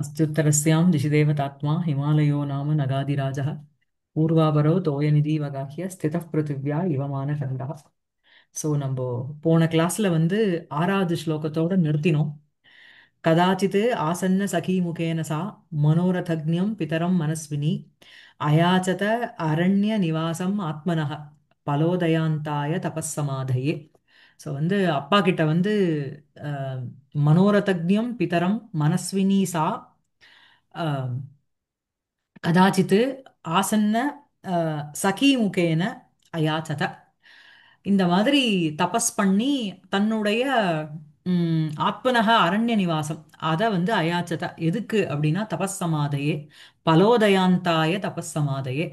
अस्त्युत्तरस्यां दिशि देवतात्मा हिमालयो नाम नगाधिराजः पूर्वापरो तोयनिधिवगाह्य स्थितः पृथिव्या इव मानகண்டः. ஸோ நம்ம போன கிளாஸ்ல வந்து ஆறாவது ஸ்லோகத்தோட நிறுத்தினோம். கதாச்சித் ஆசன்ன சகீமுகேன சா மனோரதக்ஞம் பிதரம் மனஸ்வினி அயாச்சத அரண்ய நிவாசம் ஆத்மனः பலோதயாந்தாய தபஸ்ஸமாதயே. ஸோ வந்து அப்பா கிட்ட வந்து அஹ், மனோரதக்ஞம் பிதரம் மனஸ்வினி சா அஹ், கதாச்சித் ஆசன்ன சகீமுகேன அயாச்சத. இந்த மாதிரி தபஸ் பண்ணி தன்னுடைய ஆத்மனக அரண்ய நிவாசம் அதை வந்து அயாச்சத. எதுக்கு அப்படின்னா தபஸ் சமாதையே பலோதயாந்தாய தபஸ் சமாதையே.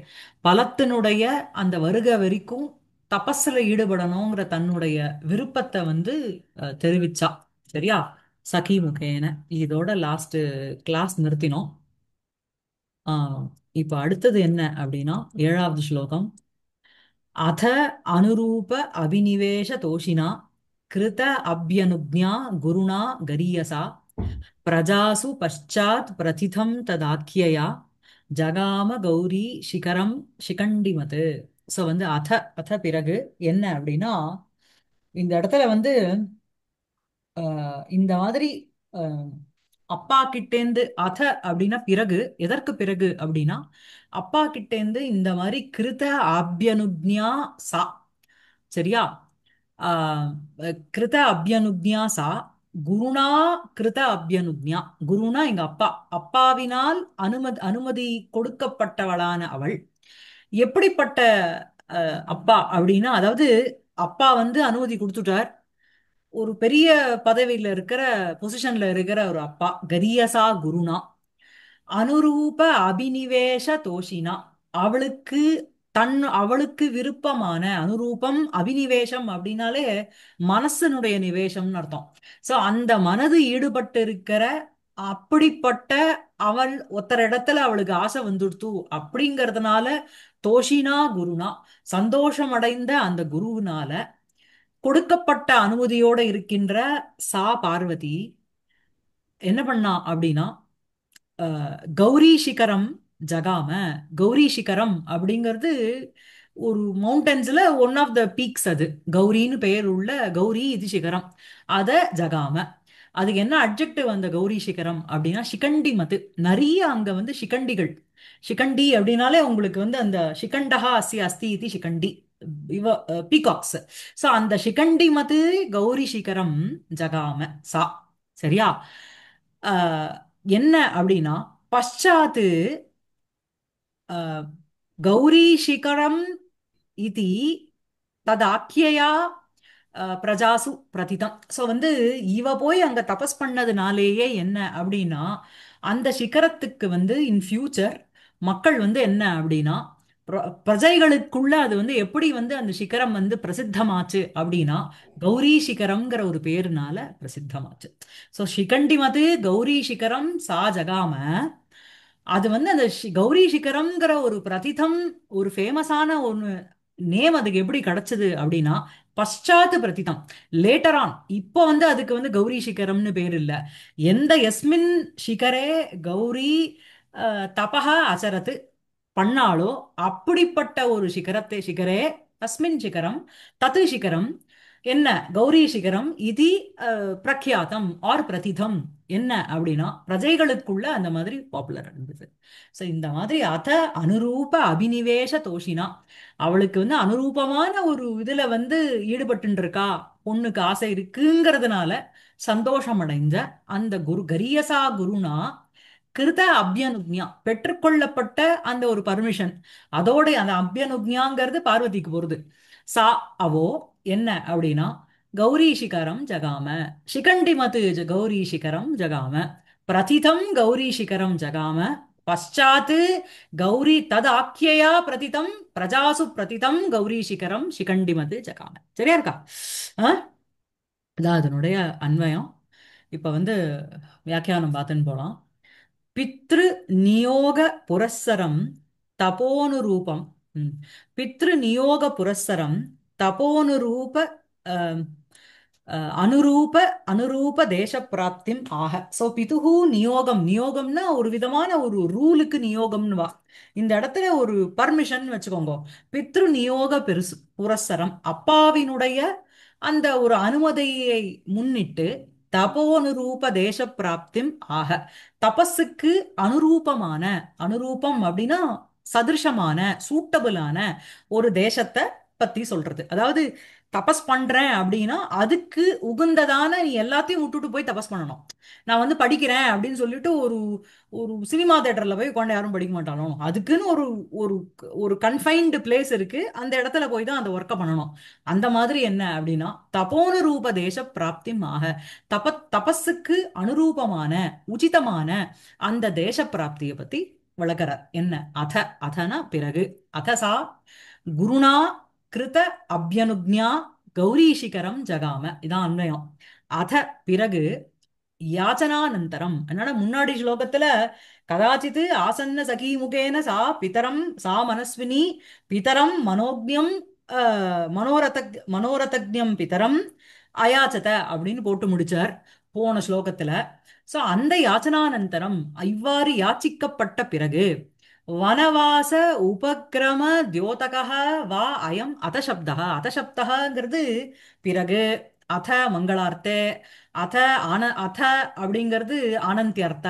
பலத்தினுடைய அந்த வருக வரைக்கும் தபஸ்ல ஈடுபடணுங்கிற தன்னுடைய விருப்பத்தை வந்து தெரிவிச்சா. சரியா? சகி முகேன. இதோட லாஸ்ட் கிளாஸ் நிறுத்தினோம். ஆஹ் இப்ப அடுத்தது என்ன அப்படின்னா ஏழாவது ஸ்லோகம். अथ अनुरूप अभिनिवेश तोषिना कृत अभ्यनुज्ञा गुरुणा गरीयसा प्रजासु पश्चात् प्रथितं तदाख्यया ஜகாம கௌரி சிகரம் சிகண்டிமது. ஸோ வந்து அத பிறகு என்ன அப்படின்னா இந்த இடத்துல வந்து இந்த மாதிரி அஹ், அப்பா கிட்டேந்து அப்படின்னா பிறகு எதற்கு பிறகு அப்படின்னா அப்பா கிட்டேந்து இந்த மாதிரி கிருத ஆப்யனுஜ்ஞா சா. சரியா? ஆஹ் கிருத அபியனுஜ்ஞா சா குருணா கிருத அபியனுஜ்ஞா. குருனா எங்க அப்பா, அப்பாவினால் அனுமதி கொடுக்கப்பட்டவளான அவள். எப்படிப்பட்ட அப்பா அப்படின்னா அதாவது அப்பா வந்து அனுமதி கொடுத்துட்டார். ஒரு பெரிய பதவியில இருக்கிற பொசிஷன்ல இருக்கிற ஒரு அப்பா. கரியசா குருனா அனுரூப அபினிவேஷ தோஷினா. அவளுக்கு அவளுக்கு விருப்பமான அனுரூபம் அபினிவேஷம் அப்படின்னாலே மனசனுடைய நிவேஷம்னு அர்த்தம். சோ அந்த மனது ஈடுபட்டு இருக்கிற அப்படிப்பட்ட அவள் ஒருத்தர் இடத்துல அவளுக்கு ஆசை வந்துடுத்து அப்படிங்கறதுனால தோஷினா குருனா சந்தோஷம் அடைந்த அந்த குருவினால கொடுக்கப்பட்ட அனுமதியோட இருக்கின்ற சா பார்வதி என்ன பண்ணா அப்படின்னா கௌரி சிகரம் ஜகாம. கௌரி சிகரம் அப்படிங்கிறது ஒரு மவுண்டன்ஸ்ல ஒன் ஆஃப் த பீக்ஸ். அது கௌரின்னு பெயர் உள்ள கௌரி இது சிகரம். அத ஜகாம. அதுக்கு என்ன அட்ஜெக்டிவ் அந்த கௌரி சிகரம் அப்படின்னா சிகண்டி மது. நிறைய அங்க வந்து சிகண்டிகள். சிகண்டி அப்படின்னாலே உங்களுக்கு வந்து அந்த சிகண்டஹா அஸ்தி அஸ்தி இது சிகண்டி இவ பீகாக்ஸ். சோ அந்த சிகண்டி மது கௌரி சிகரம் ஜகாம சா. சரியா? அஹ், என்ன அப்படின்னா பஷாத்து கௌரி சிகரம் இதி ததாக்கியா பிரஜாசு பிரதிதம். ஸோ வந்து இவ போய் அங்க தபஸ் பண்ணதுனாலேயே என்ன அப்படின்னா அந்த சிகரத்துக்கு வந்து இன் ஃபியூச்சர் மக்கள் வந்து என்ன அப்படின்னா பிரஜைகளுக்குள்ள அது வந்து எப்படி வந்து அந்த சிகரம் வந்து பிரசித்தமாச்சு அப்படின்னா கௌரி சிகரம்ங்கிற ஒரு பேருனால பிரசித்தமாச்சு. ஸோ சிகண்டிமது கௌரி சிகரம் சா ஜகாம. அது வந்து அந்த கௌரி சிகரம்ங்கிற ஒரு பிரதிதம் ஒரு ஃபேமஸான ஒன்று நேம் அதுக்கு எப்படி கிடைச்சது அப்படின்னா பశ్చాத் பிரதிதம். லேட்டர் ஆன் இப்போ வந்து அதுக்கு வந்து கௌரி சிகரம்னு பேர் இல்ல. எந்த எஸ்மின் சிகரே கௌரி தபஹ அசரத் பண்ணாலோ அப்படிப்பட்ட ஒரு சிகரே தஸ்மின் சிகரம் தத்து சிகரம் என்ன கௌரி சிகரம் இது பிரக்யாதம் ஆர் பிரதிதம். என்ன அப்படின்னா பிரஜைகளுக்குள்ள அந்த மாதிரி பாப்புலர் இருந்தது. ஸோ இந்த மாதிரி அனுரூப அபினிவேஷ தோஷினா. அவளுக்கு வந்து அனுரூபமான ஒரு இதுல வந்து ஈடுபட்டு இருக்கா, பொண்ணுக்கு ஆசை இருக்குங்கிறதுனால சந்தோஷம் அடைஞ்ச அந்த குரு கரியசா குருனா கிருத அபியனுக்ஞா பெற்றுக்கொள்ளப்பட்ட அந்த ஒரு பர்மிஷன். அதோட அந்த அபியனுக்ஞாங்கிறது பார்வதிக்கு போறது. சா அவோ என்ன அப்படின்னா கௌரி சிகரம் ஜகாம. சிகண்டிமது கௌரி சிகரம் ஜகாம. பிரதிதம் கௌரி சிகரம் ஜகாம. பశ్చాத் கௌரி தத் ஆக்கியா பிரதிதம் பிரஜாசு பிரதிதம் கௌரி சிகரம் சிகண்டிமது ஜகாம. சரியா இருக்கா? ஆ? இதான் அதனுடைய அன்வயம். இப்ப வந்து வியாக்கியானம் பார்த்துன்னு போலாம். பித்ரு நியோக புரஸ்ஸரம் தபோனுரூபம். பித்ரு நியோக புரஸ்ஸரம் தபோனுரூப அனுரூப அனுரூப தேச பிராப்திம் ஆக. சோ பிதுகு நியோகம், நியோகம்னா ஒரு விதமான ஒரு ரூலுக்கு நியோகம்னு வா. இந்த இடத்துல ஒரு பர்மிஷன் வச்சுக்கோங்க. பித்ரு நியோக பெருசு புரஸ்சரம், அப்பாவினுடைய அந்த ஒரு அனுமதியை முன்னிட்டு தபோனுரூப தேச பிராப்திம் ஆக. தபஸுக்கு அனுரூபமான, அனுரூபம் அப்படின்னா சதிருஷமான, சூட்டபிளான ஒரு தேசத்தை பத்தி சொல்றது. அதாவது தபஸ் பண்றேன் அப்படின்னா அதுக்கு உகந்ததான நீ எல்லாத்தையும் விட்டுட்டு போய் தபஸ் பண்ணணும். நான் வந்து படிக்கிறேன் அப்படின்னு சொல்லிட்டு ஒரு ஒரு சினிமா தியேட்டர்ல போய் உட்காந்து யாரும் படிக்க மாட்டானோ, அதுக்குன்னு ஒரு ஒரு ஒரு கன்ஃபைன்டு பிளேஸ் இருக்கு, அந்த இடத்துல போய் தான் அந்த ஒர்க்கை பண்ணணும். அந்த மாதிரி என்ன அப்படின்னா தபோனு ரூப தேச பிராப்திமாக, தபஸுக்கு அனுரூபமான உச்சிதமான அந்த தேச பிராப்தியை பத்தி விளக்குறார். என்ன அத, அதனா பிறகு, அதசா குருணா கிருத அபியனுக்ஞா கௌரீஷிகரம் ஜகாம, இதான் அன்வயம். அத பிறகு யாச்சனானந்தரம், அதனால முன்னாடி ஸ்லோகத்துல கதாச்சித் ஆசன்ன சகி முகேன சா பிதரம் சா மனஸ்வினி பிதரம் மனோஜ்யம் மனோரதஜ்யம் பிதரம் அயாச்சத அப்படின்னு போட்டு முடிச்சார் போன ஸ்லோகத்துல. சோ அந்த யாச்சனானந்தரம், இவ்வாறு யாச்சிக்கப்பட்ட பிறகு வனவாச உபக்கிரம தியோதகः வா அயம் அதசப்தः. அதசப்தங்கிறது பிறகு, அத மங்களார்த்தே, அத அத அப்படிங்கிறது ஆனந்தியர்த்த,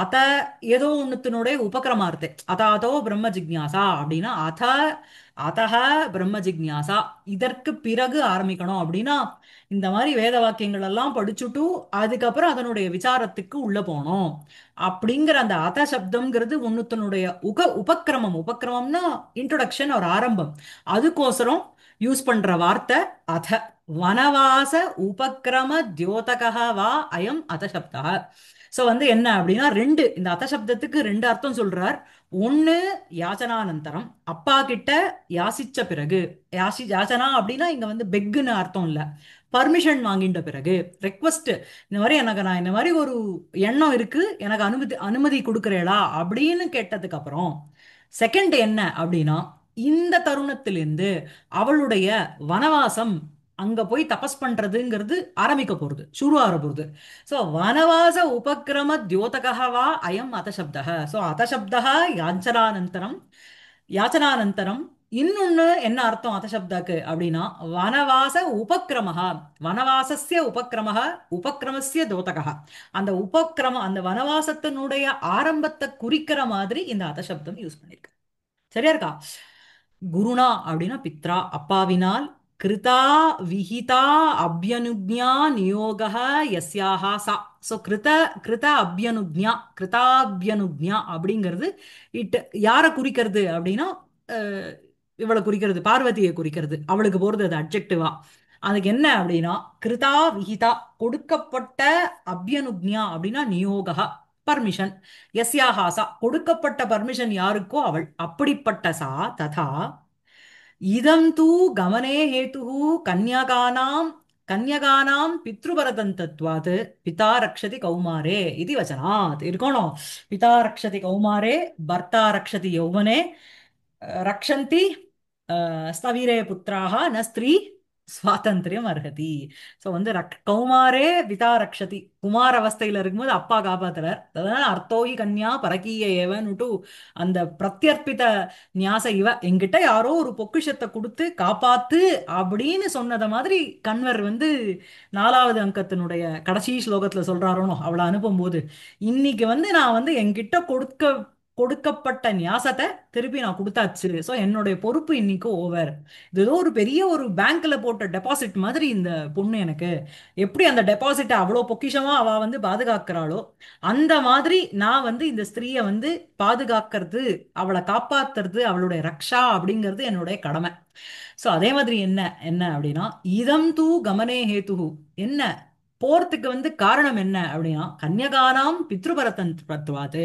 அத ஏதோ ஒண்ணுத்தினுடைய உபக்கிரமார்த்தே, அதாதோ பிரம்ம ஜிக்ஞாசா அப்படின்னா அத அதஹ பிரம்ம ஜிக்ஞாசா, இதற்கு பிறகு ஆரம்பிக்கணும் அப்படின்னா இந்த மாதிரி வேத வாக்கியங்கள் எல்லாம் படிச்சுட்டு அதுக்கப்புறம் அதனுடைய விசாரத்துக்கு உள்ள போனோம் அப்படிங்கிற அந்த அத சப்தம்ங்கிறது ஒண்ணுத்தனுடைய உபக்கிரமம். உபக்கிரமம்னா இன்ட்ரோடக்ஷன், ஒரு ஆரம்பம். அதுக்கோசரம் யூஸ் பண்ற வார்த்தை அத. வனவாச உபக்கிரம தியோதகः வா அயம் அத சப்தா. சோ வந்து என்ன அப்படின்னா ரெண்டு, இந்த அத சப்தத்துக்கு ரெண்டு அர்த்தம் சொல்றார். ஒண்ணு யாச்சனானந்தரம், அப்பா கிட்ட யாசிச்ச பிறகு. யாச்சனா அப்படின்னா இங்க வந்து பெக்குன்னு அர்த்தம் இல்ல, பர்மிஷன் வாங்கிட்ட பிறகு, ரெக்வஸ்ட். இந்த மாதிரி எனக்கு, நான் இந்த மாதிரி ஒரு எண்ணம் இருக்கு, எனக்கு அனுமதி அனுமதி கொடுக்குறேளா அப்படின்னு கேட்டதுக்கு அப்புறம் செகண்ட் என்ன அப்படின்னா இந்த தருணத்திலிருந்து அவளுடைய வனவாசம், அங்க போய் தபஸ் பண்றதுங்கிறது ஆரம்பிக்க போறது, சுரு ஆற போறது. சோ வனவாச உபக்கிரம தியோதகவா அயம் அதசப்தः. சோ அதசப்தः யாச்சனானந்தரம், யாச்சனானந்தரம். இன்னொன்னு என்ன அர்த்தம் அதசப்தாக்கு அப்படின்னா வனவாச உபக்கிரமः, வனவாசஸ்ய உபக்கிரமः, உபக்கிரமஸ்ய தோதகः. அந்த உபக்கிரமம், அந்த வனவாசத்தினுடைய ஆரம்பத்தை குறிக்கிற மாதிரி இந்த அதசப்தம் யூஸ் பண்ணிருக்கு. சரியா இருக்கா? குருணா அப்படின்னா பித்ரா, அப்பாவினால், கிருதா விஹிதா அபியனுஜ்ஞா நியோகः யஸ்யாஹ சா. சோ கிருத கிருத அபியனுஜ்ஞா, கிருதாபியனுஜ்ஞா அப்படிங்கிறது இட் யாரை குறிக்கிறது அப்படின்னா அஹ், இவளை குறிக்கிறது, பார்வதியை குறிக்கிறது, அவளுக்கு போறது அது அட்ஜெக்டிவா. அதுக்கு என்ன அப்படின்னா கிருதா விஹிதா, கொடுக்கப்பட்ட, அபியனுஜ்ஞா அப்படின்னா நியோகா, பர்மிஷன், யஸ்யாஹா சா, கொடுக்கப்பட்ட பர்மிஷன் யாருக்கோ அவள், அப்படிப்பட்ட சா. ததா இதம் தூ கமனே ஹேதுஹு கன்யகானாம், கன்யகானாம் பித்ருபரதந்தத்வாத் பிதா ரக்ஷதி கௌமாரே இது வச்சனாத் இருக்கணும். பிதா ரக்ஷதி கௌமாரே பர்த்தா ரக்ஷதி யௌவனே ரக்ஷந்தி ஸ்தவிரே புத்திராக ந ஸ்திரீ சுவாதந்திரியம் அர்ஹதி. ஸோ வந்து கௌமாரே பிதா ரக்ஷதி, குமார அவஸ்தையில இருக்கும்போது அப்பா காப்பாத்துறார். அதனால அர்த்தோகி கன்யா பரகீய ஏவன்னுட்டு அந்த பிரத்யர்ப்பித நியாச இவ, என்கிட்ட யாரோ ஒரு பொக்கிஷத்தை கொடுத்து காப்பாத்து அப்படின்னு சொன்னத மாதிரி கண்வர் வந்து நாலாவது அங்கத்தினுடைய கடைசி ஸ்லோகத்துல சொல்றாரோனோ அவளை அனுப்பும்போது, இன்னைக்கு வந்து நான் வந்து என்கிட்ட கொடுக்கப்பட்ட நியாசத்தை திருப்பி நான் கொடுத்தாச்சு. ஸோ என்னுடைய பொறுப்பு இன்னைக்கு ஓவர். இது ஏதோ ஒரு பெரிய ஒரு பேங்க்ல போட்ட டெபாசிட் மாதிரி இந்த பொண்ணு எனக்கு. எப்படி அந்த டெபாசிட்டை அவ்வளோ பொக்கிஷமா அவ வந்து பாதுகாக்கிறாளோ அந்த மாதிரி நான் வந்து இந்த ஸ்திரீயை வந்து பாதுகாக்கிறது, அவளை காப்பாத்துறது, அவளுடைய ரக்ஷா அப்படிங்கிறது என்னுடைய கடமை. சோ அதே மாதிரி என்ன என்ன அப்படின்னா இதம் தூ கமனே ஹேதுஹு, என்ன போறதுக்கு வந்து காரணம் என்ன அப்படின்னா கன்யகானாம் பித்ருபரதத்வாத்.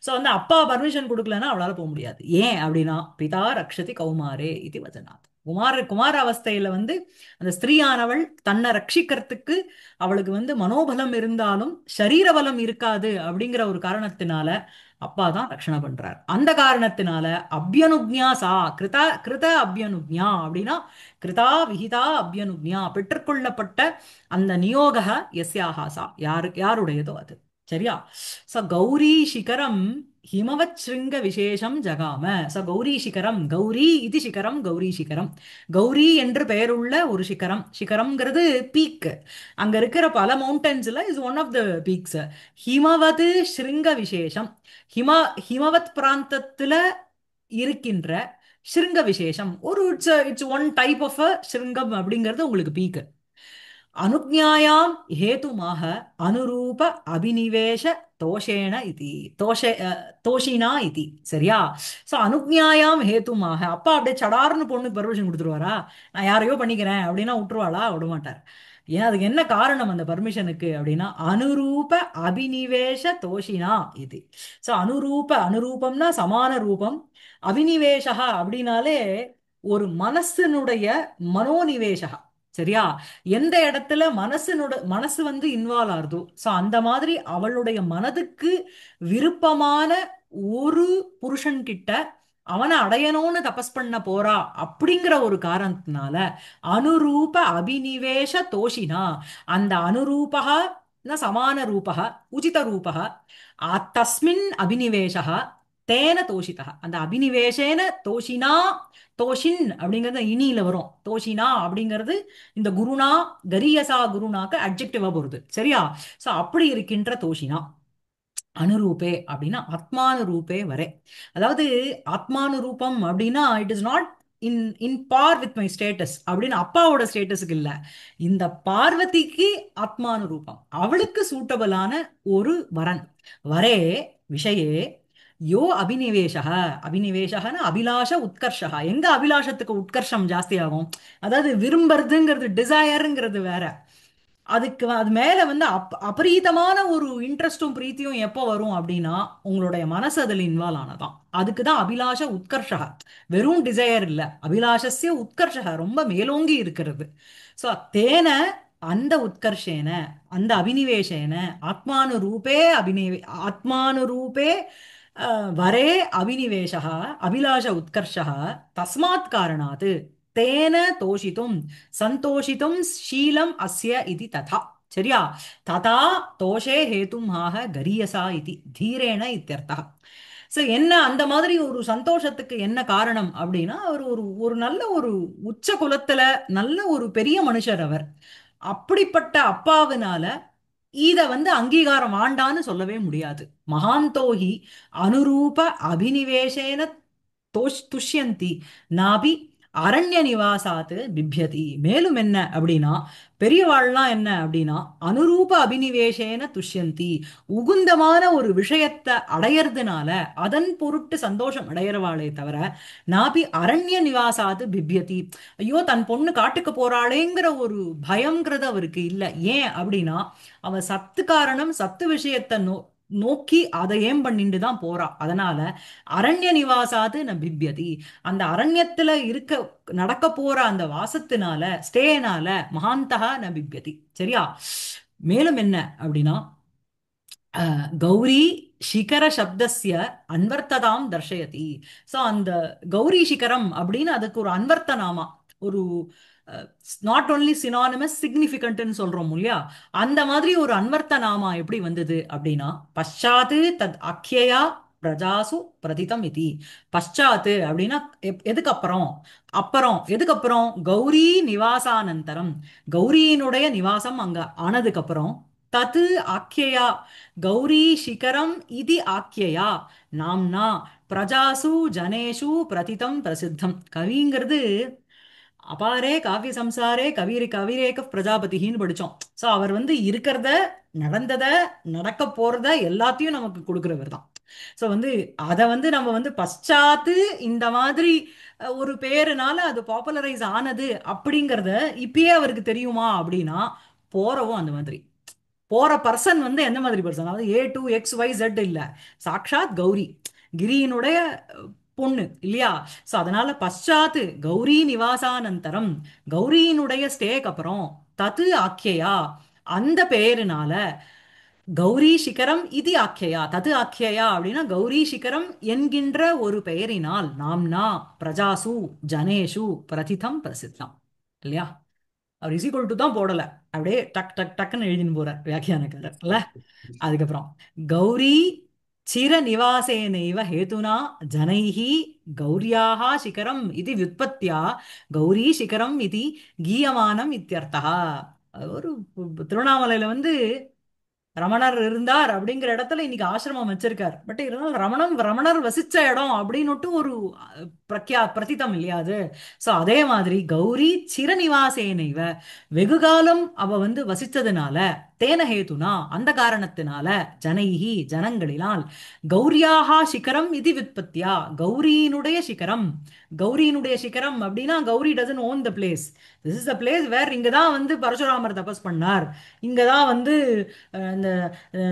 சோ வந்து அப்பா பர்மிஷன் கொடுக்கலன்னா அவளால போக முடியாது. ஏன் அப்படின்னா பிதா ரக்ஷதி கௌமாரே இது வச்சனாத். குமார அவஸ்தையில வந்து அந்த ஸ்திரீயானவள் தன்னை ரட்சிக்கிறதுக்கு அவளுக்கு வந்து மனோபலம் இருந்தாலும் சரீர பலம் இருக்காது அப்படிங்கிற ஒரு காரணத்தினால அப்பா தான் ரக்ஷணை பண்றார். அந்த காரணத்தினால அபியனுக்ஞா சா கிருத கிருத அபியனுக்ஞா அப்படின்னா கிருதா விஹிதா அபியனுக்ஞா பெற்றுக்கொள்ளப்பட்ட அந்த நியோக எஸ்யாஹா சா யாருடையதோ அது. சரியா? ச கௌரி சிகரம் ஹிமவத் ஸ்ருங்க விசேஷம் ஜகாம. ச கௌரி சிகரம், கௌரி இது சிகரம், கௌரி சிகரம். கௌரி என்று பெயருள்ள ஒரு சிகரம். சிகரம்ங்கிறது பீக். அங்க இருக்கிற பல மவுண்டன்ஸ்ல is one of the peaks. ஹிமவது ஸ்ருங்க விசேஷம். ஹிம ஹிமவத் பிராந்தத்துல இருக்கின்ற ஸ்ருங்க விசேஷம் ஒரு it's one type of a ஸ்ருங்கம் அப்படிங்கிறது உங்களுக்கு பீக். அனுஜ்ஞாயாம் ஹேதுமாக அனுரூப அபினிவேஷ தோஷேன இதி தோஷே தோஷினா இதி. சரியா? சோ அனுஜ்ஞாயாம் ஹேதுமாக அப்பா அப்படியே சடார்னு பொண்ணுக்கு பர்மிஷன் கொடுத்துருவாரா? நான் யாரையோ பண்ணிக்கிறேன் அப்படின்னா விட்டுருவாளா? விட மாட்டார். ஏன், அதுக்கு என்ன காரணம் அந்த பர்மிஷனுக்கு அப்படின்னா அனுரூப அபினிவேஷ தோஷினா இது. சோ அனுரூபம்னா சமான ரூபம். அபினிவேஷா அப்படின்னாலே ஒரு மனசினுடைய மனோநிவேஷா. சரியா? எந்த இடத்துல மனசு வந்து இன்வால்வ் ஆகுதோ சோ அந்த மாதிரி அவளுடைய மனதுக்கு விருப்பமான ஒரு புருஷன் கிட்ட அவனை அடையணும்னு தபஸ் பண்ண போறா அப்படிங்கிற ஒரு காரணத்தினால அனுரூப அபினிவேஷ தோஷினா. அந்த அனுரூபக சமான ரூபக உச்சித ரூபக தஸ்மின் அபினிவேஷக தேன தோஷிதா. அந்த அபினிவேஷேன தோஷினா. தோஷின் அப்படிங்கிறது இனியில வரும். தோஷினா அப்படிங்கிறது இந்த குருனா கரியசா குருனாக்கு அட்ஜெக்டிவா போறது. சரியா? சோ அப்படி இருக்கின்ற தோஷினா. அனுரூபே அப்படின்னா ஆத்மானுரூபே வரே. அதாவது ஆத்மானுரூபம் அப்படின்னா it is not in in par with my status அப்படின்னு அப்பாவோட ஸ்டேட்டஸுக்கு இல்ல. இந்த பார்வதிக்கு ஆத்மானுரூபம் அவளுக்கு சூட்டபிளான ஒரு வரன். வரே விஷயே யோ அபினிவேஷக. அபினிவேஷகன அபிலாஷ உத்கர்ஷக. எங்க அபிலாஷத்துக்கு உத்கர்ஷம் ஜாஸ்தி ஆகும்? அதாவது விரும்புறதுங்கிறது டிசையருங்கிறது வேற. அது மேல வந்து அபரீதமான ஒரு இன்ட்ரெஸ்டும் பிரீத்தியும் எப்போ வரும் அப்படின்னா உங்களுடைய மனசு அதுல இன்வால்வ் ஆனதான். அதுக்கு தான் அபிலாஷ உத்கர்ஷக. வெறும் டிசையர் இல்ல, அபிலாஷஸ்ய உத்கர்ஷக ரொம்ப மேலோங்கி இருக்கிறது. சோ தேன அந்த உத்கர்ஷேன அந்த அபினிவேஷேன ஆத்மானுரூபே ஆத்மானுரூபே வரே அபினிவேஷः அபிலாஷ உத்கர்ஷः தஸ்மாத் காரணாத் தேன தோஷித்தும் சந்தோஷித்தும் ஷீலம் அஸ்ய இதி ததா. சரியா? ததா தோஷே ஹேதும் ஆக கரியசா இதி தீரேன இத்தியர்த்தः. சோ என்ன அந்த மாதிரி ஒரு சந்தோஷத்துக்கு என்ன காரணம் அப்படின்னா அவர் ஒரு ஒரு நல்ல ஒரு உச்ச குலத்துல நல்ல ஒரு பெரிய மனுஷர் அவர். அப்படிப்பட்ட அப்பாவினால இத வந்து அங்கீகாரம் ஆண்டான்னு சொல்லவே முடியாது. மகாந்தோஹி அனுரூப அபினிவேஷேன துஷ்யந்தி நாபி அரண்ய நிவாசாத் பிப்யதி. மேலும் என்ன அப்படின்னா பெரியவாள்லாம் என்ன அப்படின்னா அனுரூப அபினிவேஷேன துஷ்யந்தி உகுந்தமான ஒரு விஷயத்தை அடையறதுனால அதன் பொருட்டு சந்தோஷம் அடையறவாளே தவிர நாபி அரண்ய நிவாசாத் பிப்யதி ஐயோ தன் பொண்ணு காட்டுக்கு போறாளேங்கிற ஒரு பயம்ங்கிறது அவருக்கு இல்லை. ஏன் அப்படின்னா அவ சத்து காரணம் சத்து விஷயத்தை நோக்கி அதை ஏம் பண்ணிட்டு தான் போறா. அதனால அரண்ய நிவாசாது ந பிப்யதி. அந்த அரண்யத்துல நடக்க போற அந்த வாசத்தினால ஸ்டேனால மகாந்தகா ந பிப்யதி. சரியா? மேலும் என்ன அப்படின்னா கௌரி சிகர சப்தஸ்ய அன்வர்த்ததாம் தர்ஷயதி. சோ அந்த கௌரி சிகரம் அப்படின்னு அதுக்கு ஒரு அன்வர்த்த நாமா. ஒரு நாட் ஓன்லி சினானிமஸ் சிக்னிஃபிகண்ட்னு சொல்றோம் இல்லையா? அந்த மாதிரி ஒரு அன்வர்த்த நாமா எப்படி வந்தது அப்படின்னா பஷாத்து தத் அக்யயா பிரஜாசு பிரதிதம் இதி. பஷாத்து அப்படின்னா எதுக்கு அப்புறம்? அப்புறம் எதுக்கு அப்புறம்? கௌரி நிவாசானந்தரம். கௌரியினுடைய நிவாசம் அங்க ஆனதுக்கு அப்புறம் தத்து ஆக்கியா கௌரி சிகரம் இது ஆக்கியா நாம்னா பிரஜாசு ஜனேஷு பிரதிதம் பிரசித்தம். கவிங்கிறது அபாரே காவிய சம்சாரே கவிரேக பிரஜாபதின்னு படிச்சோம். சோ அவர் வந்து இருக்கிறத நடந்தத நடக்க போறத எல்லாத்தையும் நமக்கு கொடுக்கிறவர் தான். சோ வந்து அத வந்து நம்ம வந்து பశ్చాத்து இந்த மாதிரி ஒரு பேருனால அது பாப்புலரைஸ் ஆனது அப்படிங்கறத இப்பயே அவருக்கு தெரியுமா அப்படின்னா போறவும் அந்த மாதிரி. போற பர்சன் வந்து எந்த மாதிரி பர்சன்? அதாவது A to XYZ இல்ல, சாக்ஷாத் கௌரி கிரியினுடைய பொண்ணு இல்லையா? சோ அதனால பశ్చాத்து கௌரி நிவாசானந்தரம் கௌரியினுடைய ஸ்டேக்கு அப்புறம் தத்து ஆக்கியா அந்த பெயரினால கௌரி சிகரம் இது ஆக்கியா தது ஆக்கியா அப்படின்னா கௌரி சிகரம் என்கின்ற ஒரு பெயரினால் நாம்னா பிரஜாசு ஜனேஷு பிரதிதம் பிரசித்தம் இல்லையா? அவர் இசிகொல் டு தான் போடல, அப்படியே டக் டக் டக்குன்னு எழுதின்னு போறார் வியாக்கியானக்காரர் இல்ல. அதுக்கப்புறம் கௌரி சிர நிவாசேனைவ ஹேதுனா ஜனைஹி கௌரியாக சிகரம் இது வியுத்பத்தியா கௌரி சிகரம் இது கீயமானம் இத்தியர்த்தா. ஒரு திருவண்ணாமலையில வந்து ரமணர் இருந்தார் அப்படிங்கிற இடத்துல இன்னைக்கு ஆசிரமம் வச்சிருக்கார். பட் இருந்தாலும் ரமணர் வசிச்ச இடம் அப்படின்னுட்டு ஒரு பிரதிதம் இல்லையா அது? சோ அதே மாதிரி கௌரி சிரநிவாசேனைவ வெகுகாலம் அவ வந்து வசிச்சதுனால தேன ஹேதுனா அந்த காரணத்தினால ஜனைஹி ஜனங்களினால் கௌரியாகா சிகரம் இது வித்பத்தியா கௌரியினுடைய சிகரம். கௌரியினுடைய சிகரம் அப்படின்னா Gauri doesn't own the place. This is the place where இங்க தான் வந்து பரசுராமர் தபஸ் பண்ணார். இங்க தான் வந்து இந்த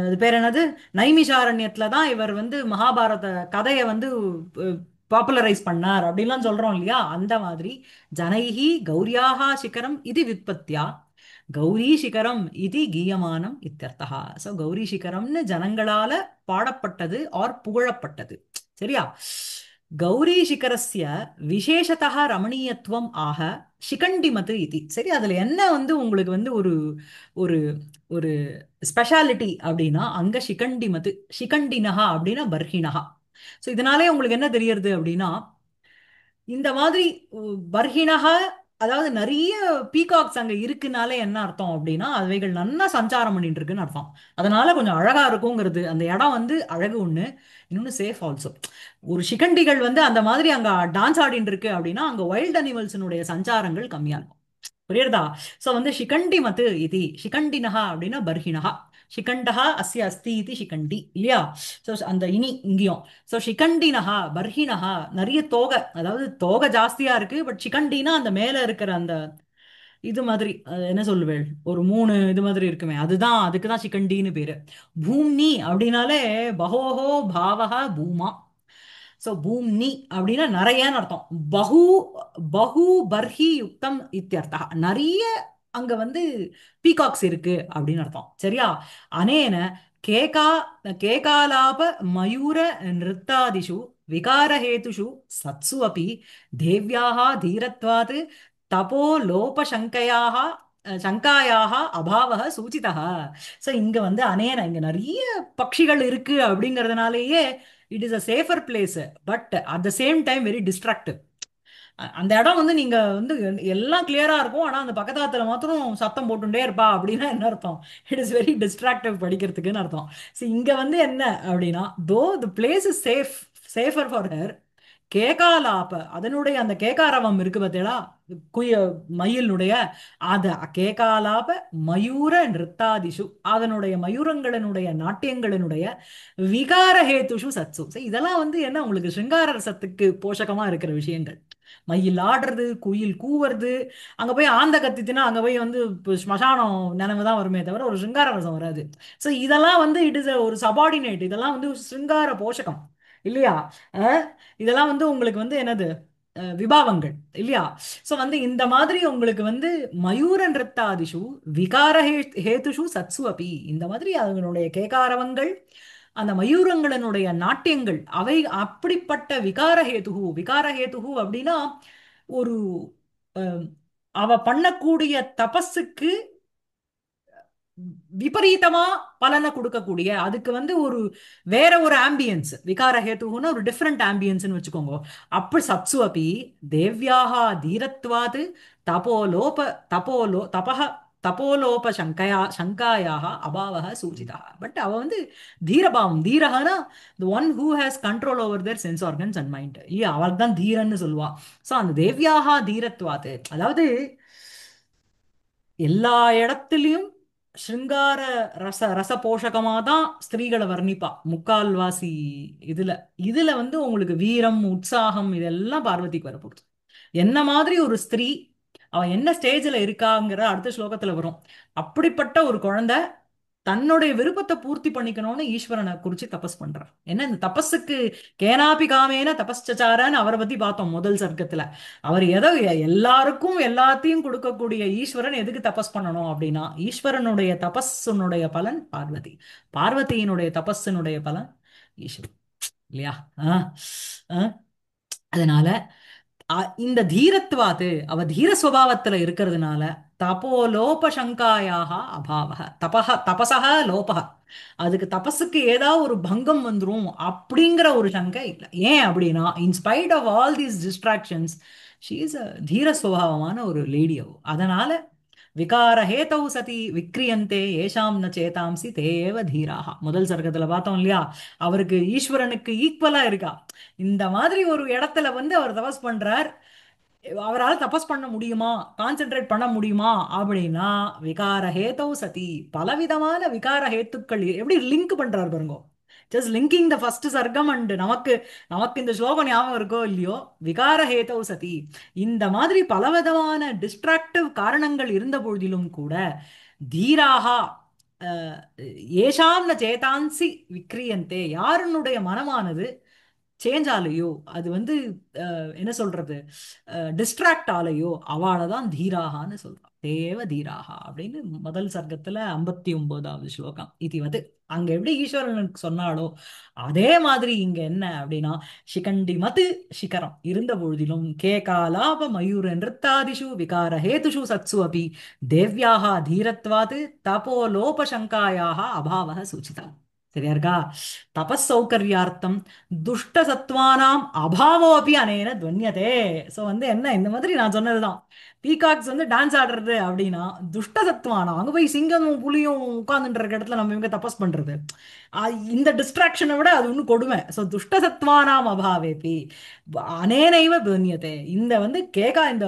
இது பேர் என்னது நைமிஷாரண்யத்துல தான் இவர் வந்து மகாபாரத கதையை வந்து பாப்புலரைஸ் பண்ணார் அப்படின்லாம் சொல்றோம் இல்லையா? அந்த மாதிரி ஜனைஹி கௌரியாகா சிகரம் இது வித்பத்தியா கௌரி சிகரம் இது கீயமானம் இத்தியர்த்தா. சோ கௌரி சிகரம்னு ஜனங்களால பாடப்பட்டது ஆர் புகழப்பட்டது. சரியா? கௌரி சிகரஸ்ய விசேஷதः ரமணீயத்துவம் ஆக சிகண்டிமது இது. சரி, அதுல என்ன வந்து உங்களுக்கு வந்து ஒரு ஒரு ஒரு ஸ்பெஷாலிட்டி அப்படின்னா அங்க சிகண்டிமது சிகண்டினஹா அப்படின்னா பர்ஹிணஹா. ஸோ இதனாலே உங்களுக்கு என்ன தெரியறது அப்படின்னா இந்த மாதிரி பர்ஹிணஹ அதாவது நிறைய பீகாக்ஸ் அங்க இருக்குனாலே என்ன அர்த்தம் அப்படின்னா அவைகள் நன்னா சஞ்சாரம் பண்ணிட்டு இருக்குன்னு அர்த்தம். அதனால கொஞ்சம் அழகா இருக்குங்கிறது. அந்த இடம் வந்து அழகு ஒண்ணு, இன்னொன்னு சேஃப் ஆல்சோ. ஒரு சிகண்டிகள் வந்து அந்த மாதிரி அங்க டான்ஸ் ஆடிட்டு இருக்கு அப்படின்னா அங்க வைல்ட் அனிமல்ஸினுடைய சஞ்சாரங்கள் கம்மியா இருக்கும். புரியுறதா? சோ வந்து ஷிகண்டி மத்து இது ஷிகண்டினஹா அப்படின்னா பர்ஹிணஹா. ஷிகண்டஹா அஸ்ய அஸ்தி இது ஷிகண்டி இல்லையா? சோ அந்த இனி இங்கேயும் சோ ஷிகண்டினஹா பர்ஹிணஹா நிறைய தோகை, அதாவது தோகை ஜாஸ்தியா இருக்கு. பட் ஷிகண்டினா அந்த மேல இருக்கிற அந்த இது மாதிரி என்ன சொல்லுவேள், ஒரு மூணு இது மாதிரி இருக்குமே, அதுதான் அதுக்கு தான் சிக்கண்டின்னு பேரு. பூம்னி அப்படின்னாலே பகோஹோ பாவஹ பூமா. சோ பூம்னி அப்படின்னா நிறையன்னு அர்த்தம். பகு பகு பர்ஹி யுக்தம் இத்தியர்த்தா நிறைய அங்க வந்து பீகாக்ஸ் இருக்கு அப்படின்னு அர்த்தம். சரியா? அனேன கேகா கேகாலாப மயூர நிருத்தாதிஷு விகாரஹேதுஷு சத்சு அபி தேவ்யாः தீரத்வாத் தபோ லோபசங்கையாக சங்காயாக அபாவக சூச்சிதः. ஸோ இங்க வந்து அனேன இங்க நிறைய பட்சிகள் இருக்கு அப்படிங்கறதுனாலேயே it is a safer place. But at the same time very destructive. அந்த இடம் வந்து நீங்க வந்து எல்லாம் கிளியரா இருக்கும், ஆனா அந்த பக்கத்தாத்துல மாத்திரம் சத்தம் போட்டுட்டே இருப்பா அப்படின்னா என்ன அர்த்தம்? இட் இஸ் வெரி டிஸ்ட்ராக்டிவ் படிக்கிறதுக்குன்னு அர்த்தம். ஸோ இங்க வந்து என்ன அப்படின்னா though the place is safer for her. கேகாலாப அதனுடைய அந்த கேகாரவம் இருக்கு பார்த்தீங்களா, குய மயிலுடைய அத கேகாலாப மயூர நிருத்தாதிஷு அதனுடைய மயூரங்களினுடைய நாட்டியங்களினுடைய விகாரஹேத்துஷு சத்சு. சரி, இதெல்லாம் வந்து என்ன உங்களுக்கு சிருங்கார ரசத்துக்கு போஷகமா இருக்கிற விஷயங்கள். மயில் ஆடுறது, குயில் கூவுறது, அங்க போய் ஆந்த கத்திச்சுன்னா அங்க போய் வந்து ஸ்மசானம் நினைவு தான் வருமே தவிர ஒரு சிருங்கார ரசம் வராது. ஸோ இதெல்லாம் வந்து இட் இஸ் ஒரு சபார்டினேட், இதெல்லாம் வந்து சிருங்கார போஷகம் இல்லையா? அஹ் இதெல்லாம் வந்து உங்களுக்கு வந்து என்னது விபாவங்கள் இல்லையா? சோ வந்து இந்த மாதிரி உங்களுக்கு வந்து மயூர நிருத்தாதிஷு விகார ஹேதுஷு சத்சு அபி இந்த மாதிரி அதனுடைய கேகாரவங்கள் அந்த மயூரங்களினுடைய நாட்டியங்கள் அவை அப்படிப்பட்ட விகாரஹேதுகு அப்படின்னா ஒரு அஹ், அவ பண்ணக்கூடிய தபஸுக்கு விபரீதமா பலனை கொடுக்கக்கூடிய அதுக்கு வந்து ஒரு வேற ஒரு ஆம்பியன்ஸ் விகார ஹேத்துன்னு ஒரு டிஃப்ரெண்ட் ஆம்பியன்ஸ்னு வச்சுக்கோங்க. அப்படி சத்சு அப்படி தேவ்யாக தீரத்வாது தபோலோப தபோலோ தபஹ தபோலோப சங்காயாக அபாவக சூச்சிதா. பட் அவ வந்து தீரபாவம் தீரகனா the one who has control over their sense organs and mind இல்லையா, அவள் தான் தீரன்னு சொல்லுவா. ஸோ அந்த தேவ்யாக தீரத்வாது அதாவது எல்லா இடத்துலயும் ஸ்ருங்கார ரச போஷகமா தான் ஸ்திரீகளை வர்ணிப்பா முக்கால்வாசி. இதுல இதுல வந்து உங்களுக்கு வீரம் உற்சாகம் இதெல்லாம் பார்வதிக்கு வரப்போகுது. என்ன மாதிரி ஒரு ஸ்திரீ அவ என்ன ஸ்டேஜ்ல இருக்காங்கிற அடுத்த ஸ்லோகத்துல வரும். அப்படிப்பட்ட ஒரு குழந்தை தன்னுடைய விருப்பத்தை பூர்த்தி பண்ணிக்கணும்னு ஈஸ்வரனை குறிச்சு தபஸ் பண்றார். என்ன இந்த தபஸுக்கு கேனாபி காமேன தபஸ்சச்சாரன்னு அவரை பத்தி பார்த்தோம் முதல் சர்க்கத்துல. அவர் ஏதோ எல்லாருக்கும் எல்லாத்தையும் கொடுக்கக்கூடிய ஈஸ்வரன் எதுக்கு தபஸ் பண்ணணும் அப்படின்னா, ஈஸ்வரனுடைய தபஸுனுடைய பலன் பார்வதி, பார்வதியினுடைய தபஸினுடைய பலன் ஈஸ்வரன், இல்லையா? ஆ, ஆ. அதனால இந்த தீரத்வாது அவ தீர சுபாவத்துல இருக்கிறதுனால தபோலோபசங்காயாக அபாவக தபசக லோபக, அதுக்கு தபஸுக்கு ஏதாவது ஒரு பங்கம் வந்துரும் அப்படிங்கிற ஒரு சங்கை இல்லை. ஏன் அப்படின்னா, in spite of all these distractions she is a தீர சுபாவமான ஒரு லேடி. அதனால விகாரஹேதௌ சதி விக்ரியந்தே ஏஷாம் ந சேதாம்சி தேவ தீராக, முதல் சர்க்கத்துல பார்த்தோம் இல்லையா? அவருக்கு ஈஸ்வரனுக்கு ஈக்குவலா இருக்கா. இந்த மாதிரி ஒரு இடத்துல வந்து அவர் தபஸ் பண்றார். அவரால் தபஸ் பண்ண முடியுமா, கான்சென்ட்ரேட் பண்ண முடியுமா அப்படின்னா, விகார ஹேதௌ சதி, பலவிதமான விகார ஹேத்துக்கள் எப்படி லிங்க் பண்றாரு பாருங்க. Just linking the first Sargam and நமக்கு நமக்கு இந்த ஸ்லோகம் ஞாபகம் இருக்கோ இல்லையோ, விகார ஹேதௌ சதி, இந்த மாதிரி பலவிதமான டிஸ்ட்ராக்டிவ் காரணங்கள் இருந்த பொழுதிலும் கூட தீராகா அஹ், ஏஷாம் ந சேதான்சி விக்ரியந்தே, யாருனுடைய மனமானது சேஞ்ச் ஆலையோ, அது வந்து என்ன சொல்றது, டிஸ்ட்ராக்ட் ஆலையோ, அவளை தான் தீராகான்னு சொல்றான். தேவ தீராகா அப்படின்னு முதல் சர்க்கத்துல 59வது ஸ்லோகம். இது வந்து அங்க எப்படி ஈஸ்வரனுக்கு சொன்னாலோ அதே மாதிரி இங்க என்ன அப்படின்னா, சிகண்டி மது சிகரம் இருந்த பொழுதிலும் கேகாலாப மயூர நிறுத்தாதிஷு விகார ஹேதுஷு சத்சு அபி தேவ்யாக தீரத்வாது தபோலோபசங்காயாக அபாவக சூச்சிதா. சரியா இருக்கா? தபஸ் சௌகர்யார்த்தம் துஷ்ட சத்வானாம் அபாவோபி அனேன துவன்யதே. ஸோ வந்து என்ன, இந்த மாதிரி நான் சொன்னதுதான், பீகாக்ஸ் வந்து டான்ஸ் ஆடுறது அப்படின்னா துஷ்ட சத்வானம், அங்க போய் சிங்கமும் புலியும் உட்கார்ந்துட்டு இருக்க இடத்துல நம்ம இவங்க தபஸ் பண்றது, இந்த டிஸ்ட்ராக்ஷனை விட அது ஒன்றும் கொடுமை. ஸோ துஷ்ட சத்வானாம் அபாவேபி அனேனைவ துவன்யதே, இந்த வந்து கேகா இந்த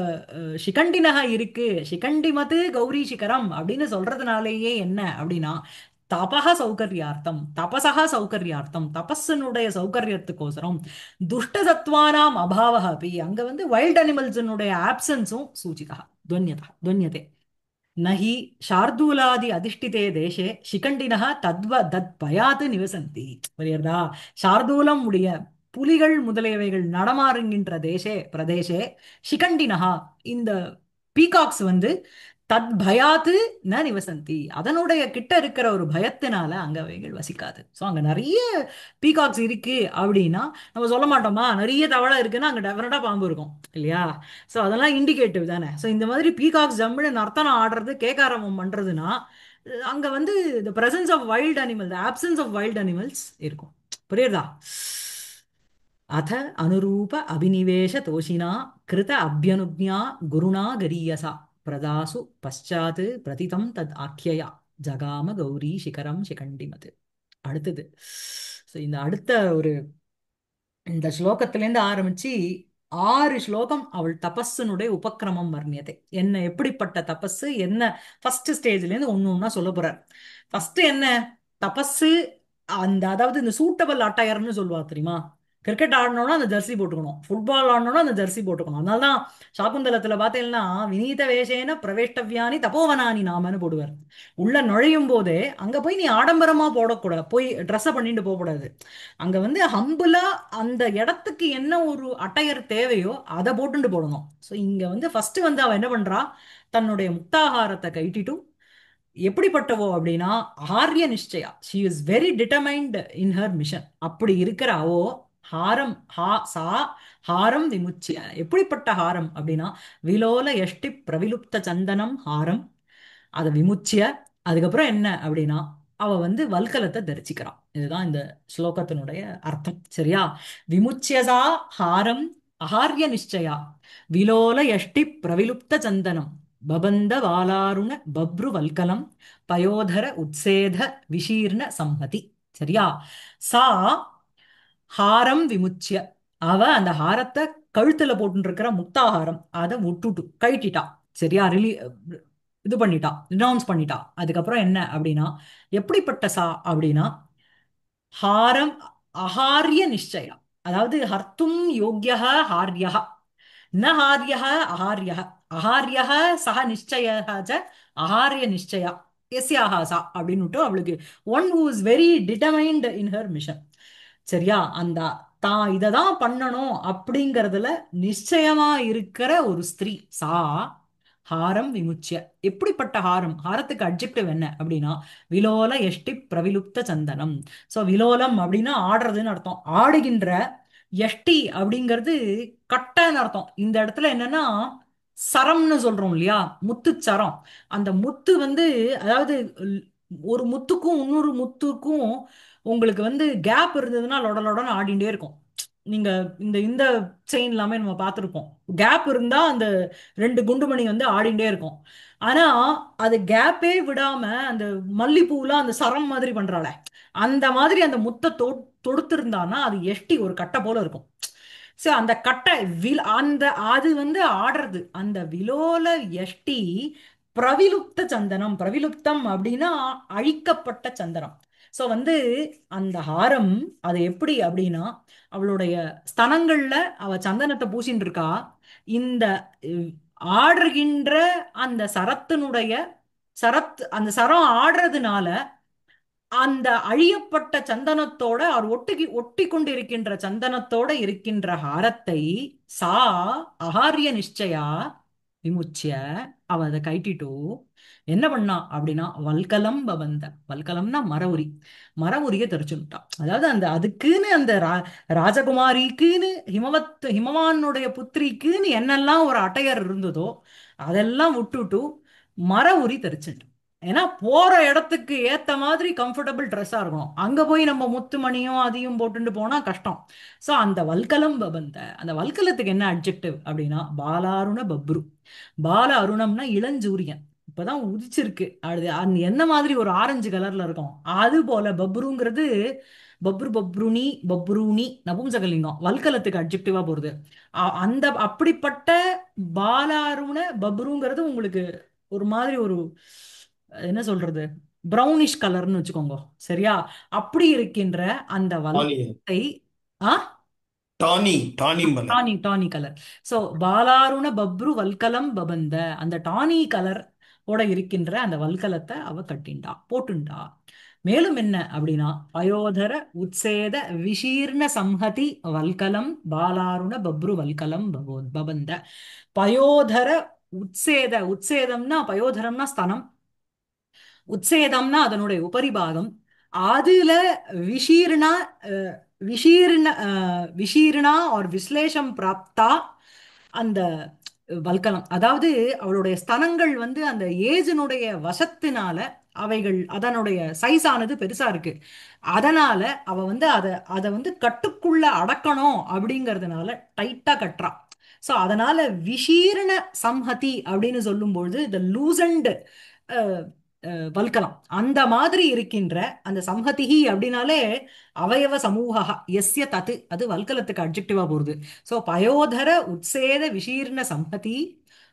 சிகண்டினக இருக்கு, சிகண்டி மது கௌரி சிகரம் அப்படின்னு சொல்றதுனாலேயே என்ன அப்படின்னா, தபஹ சௌகர்யார்த்தம் தபசக சௌகர்யார்த்தம், தபஸனுடைய சௌகரியத்துக்கோசரம் துஷ்ட சத்வானாம் அபாவக அப்படி அங்க வந்து வைல்ட் அனிமல்ஸினுடைய ஆப்சன்ஸும் சூச்சிதா துவன்யதே. நஹி ஷார்தூலாதி அதிஷ்டிதே தேசே சிகண்டினः தத் பயாத் நிவசந்தி. புரியுறதா? ஷார்தூலம் உடைய புலிகள் முதலியவைகள் நடமாறுகின்ற தேசே பிரதேசே சிகண்டினஹா, இந்த பீகாக்ஸ் வந்து தத் பயாத்து ந நிவசந்தி, அதனுடைய கிட்ட இருக்கிற ஒரு பயத்தினால அங்க அவைகள் வசிக்காது. ஸோ அங்க நிறைய பீகாக்ஸ் இருக்கு அப்படின்னா நம்ம சொல்ல மாட்டோமா, நிறைய தவளை இருக்குன்னா அங்க டெஃபினட்டா பாம்பு இருக்கும், இல்லையா? ஸோ அதெல்லாம் இண்டிகேட்டிவ் தானே. ஸோ இந்த மாதிரி பீகாக்ஸ் ஜம்முன்னு நர்த்தனம் ஆடுறது கேக்காரவம் பண்றதுன்னா அங்க வந்து the presence of wild animal, the absence of wild animals இருக்கும். புரியுதா? அத அனுரூப அபினிவேஷ தோஷினா கிருத அபியனுஜ்ஞா குருணா கரீயசா பிரதாசு பశ్చాத் பிரதிதம் தத் ஆக்கியா ஜகாம கௌரி சிகரம் சிகண்டிமது. அடுத்தது, ஸோ இந்த அடுத்த ஒரு இந்த ஸ்லோகத்திலேருந்து ஆரம்பிச்சு 6 ஸ்லோகம் அவள் தபஸினுடைய உபக்கிரமம் வர்ணியதை, என்ன எப்படிப்பட்ட தபஸ், என்ன ஃபர்ஸ்ட் ஸ்டேஜ்ல இருந்து ஒண்ணு ஒண்ணா சொல்ல போறார். ஃபர்ஸ்ட் என்ன தபஸ், அந்த அதாவது இந்த சூட்டபிள் அட்டையர்னு சொல்லுவா தெரியுமா? கிரிக்கெட் ஆடணும்னா அந்த ஜெர்சி போட்டுக்கணும், ஃபுட்பால் ஆடணும்னா அந்த ஜெர்சி போட்டுக்கணும். அதனாலதான் சாகுந்தலத்துல பார்த்தீங்கன்னா வினீத வேஷேன பிரவேஷ்டவ்யானி தபோவனானி நாமன்னு போடுவார். உள்ள நுழையும் போதே அங்க போய் நீ ஆடம்பரமா போடக்கூடாது, போய் ட்ரெஸ்ஸை பண்ணிட்டு போகக்கூடாது. அங்க வந்து ஹம்புலா அந்த இடத்துக்கு என்ன ஒரு அட்டையர் தேவையோ அதை போட்டுட்டு போடணும். ஸோ இங்க வந்து ஃபர்ஸ்ட் வந்து அவ என்ன பண்றா, தன்னுடைய முக்தாகாரத்தை கைட்டிட்டு எப்படிப்பட்டவோ அப்படின்னா ஆர்ய நிச்சயா, she is very determined in her mission. அப்படி இருக்கிற அவோ ஹாரம் சா ஹாரம் விமுச்சிய, எப்படிப்பட்ட ஹாரம் அப்படின்னா விலோல எஷ்டி பிரவிலுப்த சந்தனம் ஹாரம், அதை விமுச்சிய, அதுக்கப்புறம் என்ன அப்படின்னா அவ வந்து வல்கலத்தை தரிசிக்கிறான். இதுதான் இந்த ஸ்லோகத்தினுடைய அர்த்தம். சரியா? விமுச்சியசா ஹாரம் அஹார்ய நிச்சயா விலோல யஷ்டி பிரவிலுப்த சந்தனம் பபந்த வாலாருண பப்ரு வல்கலம் பயோதர உத்சேத விஷீர்ண சம்மதி. சரியா? சா ஹாரம் விமுச்சிய, அவ அந்த ஹாரத்தை கழுத்துல போட்டு இருக்கிற முக்தாஹாரம் அதை விட்டுட்டு கழட்டிட்டா. சரியா? இது பண்ணிட்டா, ரினவுன்ஸ் பண்ணிட்டா. அதுக்கப்புறம் என்ன அப்படின்னா எப்படிப்பட்ட சா அப்படின்னா ஹாரம் அஹார்ய நிச்சயா, அதாவது ஹர்த்தும் யோக்யः ஹார்யः ந ஹார்யः அஹார்யः, அஹார்யः சக நிச்சயः ச அஹார்ய நிச்சயா. எஸ்யாஹா சா அப்படின்னுட்டு அவளுக்கு one who is very determined in her mission. சரியா? அந்த தான் இதை தான் பண்ணணும் அப்படிங்கறதுல நிச்சயமா இருக்கிற ஒரு ஸ்திரீ சா ஹாரம் விமுச்சிய. எப்படிப்பட்ட ஹாரம்? ஹாரத்துக்கு அட்ஜெக்டிவ் என்ன அப்படின்னா விலோல எஷ்டி பிரவிலுப்த சந்தனம். சோ விலோலம் அப்படின்னா ஆடுறதுன்னு அர்த்தம். ஆடுகின்ற எஷ்டி அப்படிங்கிறது கட்டைன்னு அர்த்தம். இந்த இடத்துல என்னன்னா சரம்னு சொல்றோம் இல்லையா, முத்து சரம். அந்த முத்து வந்து அதாவது ஒரு முத்துக்கும் இன்னொரு முத்துக்கும் உங்களுக்கு வந்து கேப் இருந்ததுன்னா லொட லொடன்னு ஆடிண்டே இருக்கும். நீங்க இந்த இந்த செயின் எல்லாமே நம்ம பார்த்துருப்போம். கேப் இருந்தா அந்த ரெண்டு குண்டுமணி வந்து ஆடிண்டே இருக்கும். ஆனா அது கேப்பே விடாம அந்த மல்லிப்பூலாம் அந்த சரம் மாதிரி பண்றாளே, அந்த மாதிரி அந்த முத்தை தொடுத்திருந்தான்னா அது எஷ்டி ஒரு கட்டை போல இருக்கும். சோ அந்த கட்டை அந்த அது வந்து ஆடுறது அந்த விலோல எஷ்டி பிரவிலுப்த சந்தனம். பிரவிலுப்தம் அப்படின்னா அழிக்கப்பட்ட சந்தனம். சோ வந்து அந்த ஹாரம் அது எப்படி அப்படின்னா அவளுடைய ஸ்தனங்கள்ல அவ சந்தனத்தை பூசின்னு இருக்கா. இந்த அஹ், ஆடுகின்ற அந்த சரத்தினுடைய அந்த சரம் ஆடுறதுனால அந்த அழியப்பட்ட சந்தனத்தோட அவர் ஒட்டி கொண்டிருக்கின்ற சந்தனத்தோட இருக்கின்ற ஹாரத்தை சா அகாரிய நிச்சயா விமுச்சிய, அவ அதை கைட்டிட்டு என்ன பண்ணா அப்படின்னா வல்கலம் பவந்த. வல்கலம்னா மர உரி. மர உரிய தெரிச்சுட்டான். அதாவது அந்த அதுக்குன்னு அந்த ராஜகுமாரிக்குன்னு ஹிமவானுடைய புத்திரிக்குன்னு என்னெல்லாம் ஒரு அட்டையர் இருந்ததோ அதெல்லாம் விட்டுட்டு மர உரி தெரிச்சுட்டான். ஏன்னா போற இடத்துக்கு ஏத்த மாதிரி கம்ஃபர்டபுள் ட்ரெஸ்ஸா இருக்கணும். அங்க போய் நம்ம முத்து மணியும் அதையும் போட்டுட்டு போனா கஷ்டம். சோ அந்த வல்கலம் பவந்த. அந்த வல்கலத்துக்கு என்ன அட்ஜெக்டிவ் அப்படின்னா பாலாருண பப்ரு. பால அருணம்னா இளஞ்சூரியன். இப்பதான் உதிச்சிருக்கு. அது அந்த என்ன மாதிரி ஒரு ஆரஞ்சு கலர்ல இருக்கும் அது போல பப்ருங்கிறது. பப்ரு பப்ருனி பப்ரூனி நபும்சகலிங்கம் வல்கலத்துக்கு அட்ஜெக்டிவா போறது. அந்த அப்படிப்பட்ட பாலாருண பப்ருங்கிறது உங்களுக்கு ஒரு மாதிரி ஒரு என்ன சொல்றது பிரௌனிஷ் கலர்னு வச்சுக்கோங்க. சரியா? அப்படி இருக்கின்ற அந்த டானி வல்கத்தை ஆ டானி டானிம்பல. Tawny tawny colour. சோ பாலாருண பப்ரு வல்கலம் பபந்த. அந்த டானி கலர் ஓட இருக்கின்ற அந்த வல்கலத்தை அவ கட்டிண்டா போட்டுண்டா. மேலும் என்ன அப்படின்னா பயோதர உத்சேத விஷீர்ண சம்ஹதி வல்கலம் பாலாருண பப்ரு வல்கலம் பபந்த. பயோதர உத்சேத. உத்சேதம்னா பயோதரம்னா ஸ்தனம். உத்சேதம்னா அதனுடைய உபரிபாகம். அதுல விஷீர்ணா விஷீர்ணா ஒரு விஸ்லேஷம் பிராப்தா அந்த வல்கலம். அதாவது அவளுடைய ஸ்தனங்கள் வந்து அந்த ஏஜினுடைய வசத்தினால அவைகள் அதனுடைய சைஸ் ஆனது பெருசா இருக்கு. அதனால அவ வந்து அதை வந்து கட்டுக்குள்ள அடக்கணும் அப்படிங்கறதுனால டைட்டா கட்டுறா. சோ அதனால விஷீரண சம்ஹதி அப்படின்னு சொல்லும்பொழுது இந்த லூசண்ட் வல்கலம் அந்த மாதிரி இருக்கின்ற அந்த சம்ஹதிஹி அப்படின்னாலே அவயவ சமூகா எஸ்ய தத்து அது வல்கலத்துக்கு அட்ஜெக்டிவா போறது. சோ பயோதர உத்சேத விஷீர்ண சம்ஹதி